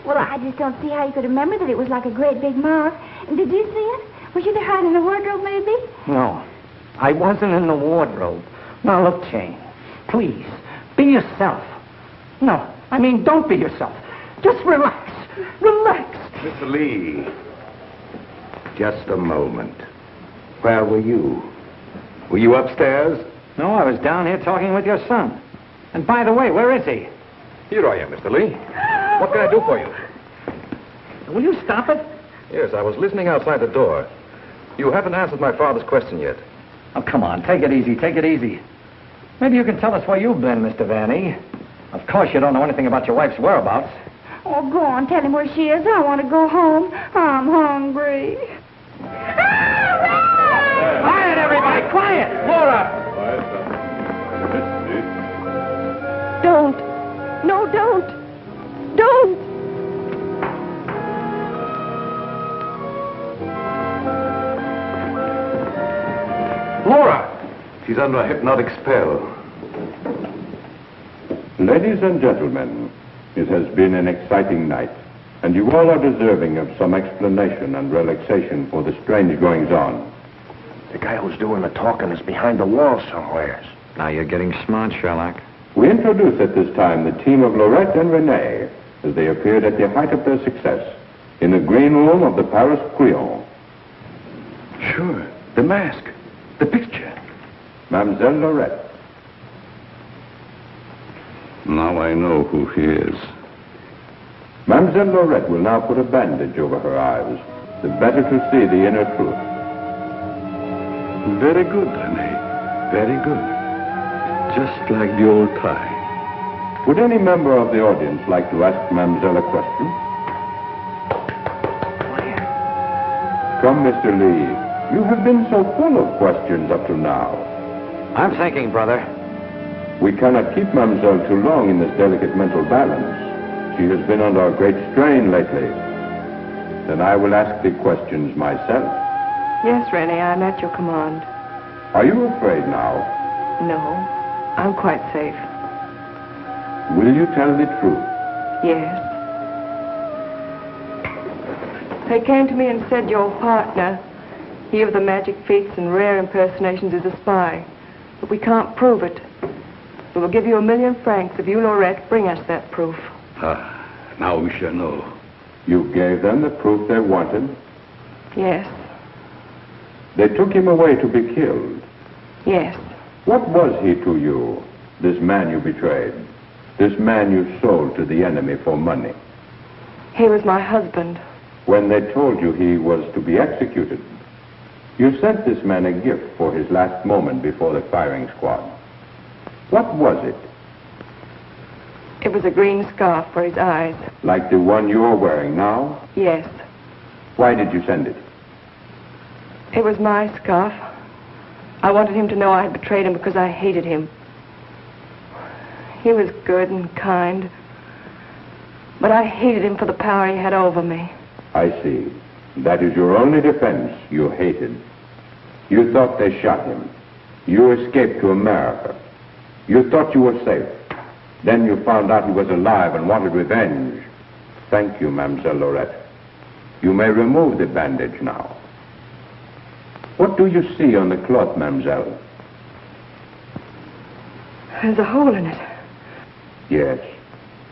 L: Well, I just don't see how you could remember that it was like a great big moth. Did you see it? Was you there hiding in the wardrobe, maybe?
K: No, I wasn't in the wardrobe. Now, look, Jane, please, be yourself. No, I mean, don't be yourself. Just relax. Relax.
D: Mr. Lee, just a moment. Where were you? Were you upstairs?
K: No, I was down here talking with your son. And by the way, where is he?
E: Here I am, Mr. Lee. What can I do for you?
K: Will you stop it?
E: Yes, I was listening outside the door. You haven't answered my father's question yet.
K: Oh, come on, take it easy, take it easy. Maybe you can tell us where you've been, Mr. Vanny. Of course, you don't know anything about your wife's whereabouts.
L: Oh, go on, tell him where she is. I want to go home. I'm hungry.
K: Quiet, everybody, quiet! Laura!
M: Don't. No, don't. Don't.
K: Laura!
D: She's under a hypnotic spell.
N: Ladies and gentlemen, it has been an exciting night, and you all are deserving of some explanation and relaxation for the strange goings-on.
H: The guy who's doing the talking is behind the wall somewhere.
E: Now you're getting smart, Sherlock.
N: We introduce at this time the team of Lorette and Renee as they appeared at the height of their success in the green room of the Paris Crillon.
D: Sure, the mask, the picture.
N: Mademoiselle Lorette.
B: Now I know who he is.
N: Mademoiselle Lorette will now put a bandage over her eyes, the better to see the inner truth.
B: Very good, Renee. Very good. Just like the old time.
N: Would any member of the audience like to ask Mademoiselle a question? Come, Mr. Lee. You have been so full of questions up to now.
K: I'm thinking, brother.
N: We cannot keep Mademoiselle too long in this delicate mental balance. She has been under a great strain lately. Then I will ask the questions myself.
M: Yes, Renee, I'm at your command.
N: Are you afraid now?
M: No, I'm quite safe.
N: Will you tell the truth?
M: Yes. They came to me and said your partner, he of the magic feats and rare impersonations, is a spy. But we can't prove it. We will give you 1,000,000 francs if you, Lorette, bring us that proof.
B: Now we shall know.
N: You gave them the proof they wanted?
M: Yes.
N: They took him away to be killed?
M: Yes.
N: What was he to you, this man you betrayed? This man you sold to the enemy for money?
M: He was my husband.
N: When they told you he was to be executed, you sent this man a gift for his last moment before the firing squad. What was it?
M: It was a green scarf for his eyes.
N: Like the one you're wearing now?
M: Yes.
N: Why did you send it?
M: It was my scarf. I wanted him to know I had betrayed him because I hated him. He was good and kind, but I hated him for the power he had over me.
N: I see. That is your only defense. You hated. You thought they shot him. You escaped to America. You thought you were safe. Then you found out he was alive and wanted revenge. Thank you, Mademoiselle Lorette. You may remove the bandage now. What do you see on the cloth, Mademoiselle?
M: There's a hole in it.
N: Yes.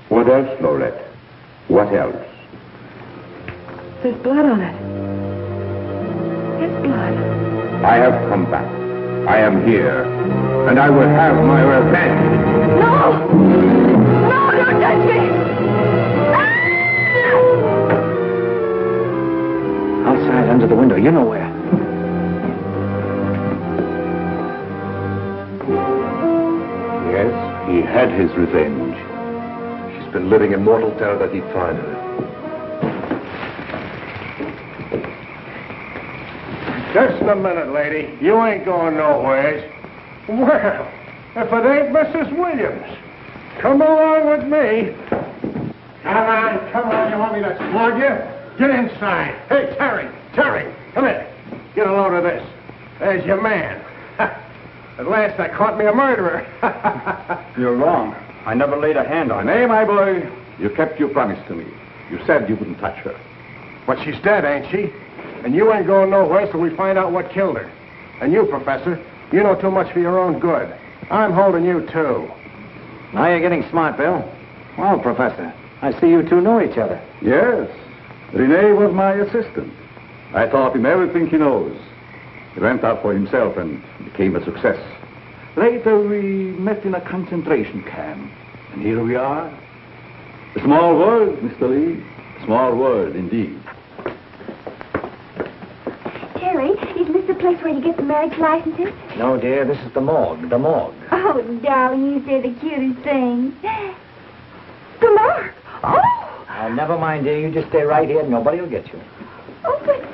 N: What else, Lorette? What else?
M: There's blood on it. It's blood.
N: I have come back. I am here. And I will have my revenge.
M: No! No, don't touch me! Ah!
K: guns at the window. You know where.
E: Yes, he had his revenge. She's been living in mortal terror that he'd find her.
H: Just a minute, lady. You ain't going nowheres. Well, if it ain't Mrs. Williams, come along with me. Come on. You want me to slug you? Get inside. Hey, Terry, come here. Get a load of this. There's your man. At last I caught me a murderer.
I: You're wrong. I never laid a hand on her.
N: Nay, my boy, you kept your promise to me. You said you wouldn't touch her.
H: But she's dead, ain't she? And you ain't going nowhere till we find out what killed her. And you, Professor, you know too much for your own good. I'm holding you, too.
K: Now you're getting smart, Bill. Well, Professor, I see you two know each other.
N: Yes. Rene was my assistant. I taught him everything he knows. He went out for himself and became a success. Later, we met in a concentration camp. And here we are. A small world, Mr. Lee. Small world, indeed.
L: Terry, isn't this the place where you get the marriage licenses?
K: No, dear, this is the morgue. The morgue.
L: Oh, darling, you say the cutest thing. The morgue. Oh!
K: Never mind, dear. You just stay right here and nobody will get you.
L: Oh, but...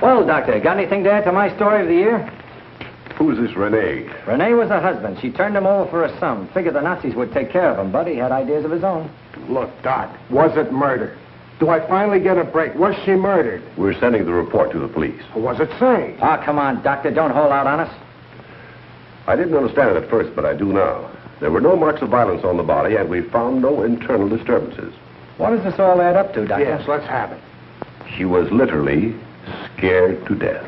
K: Well, Doctor, got anything to add to my story of the year?
B: Who's this Rene?
K: Rene was her husband. She turned him over for a sum. Figured the Nazis would take care of him, but he had ideas of his own.
H: Look, Doc, was it murder? Do I finally get a break? Was she murdered?
B: We're sending the report to the police.
H: What was it say?
K: Ah, come on, Doctor. Don't hold out on us.
B: I didn't understand it at first, but I do now. There were no marks of violence on the body, and we found no internal disturbances.
K: What does this all add up to, Doctor?
H: Yes, let's have it.
B: She was literally scared to death.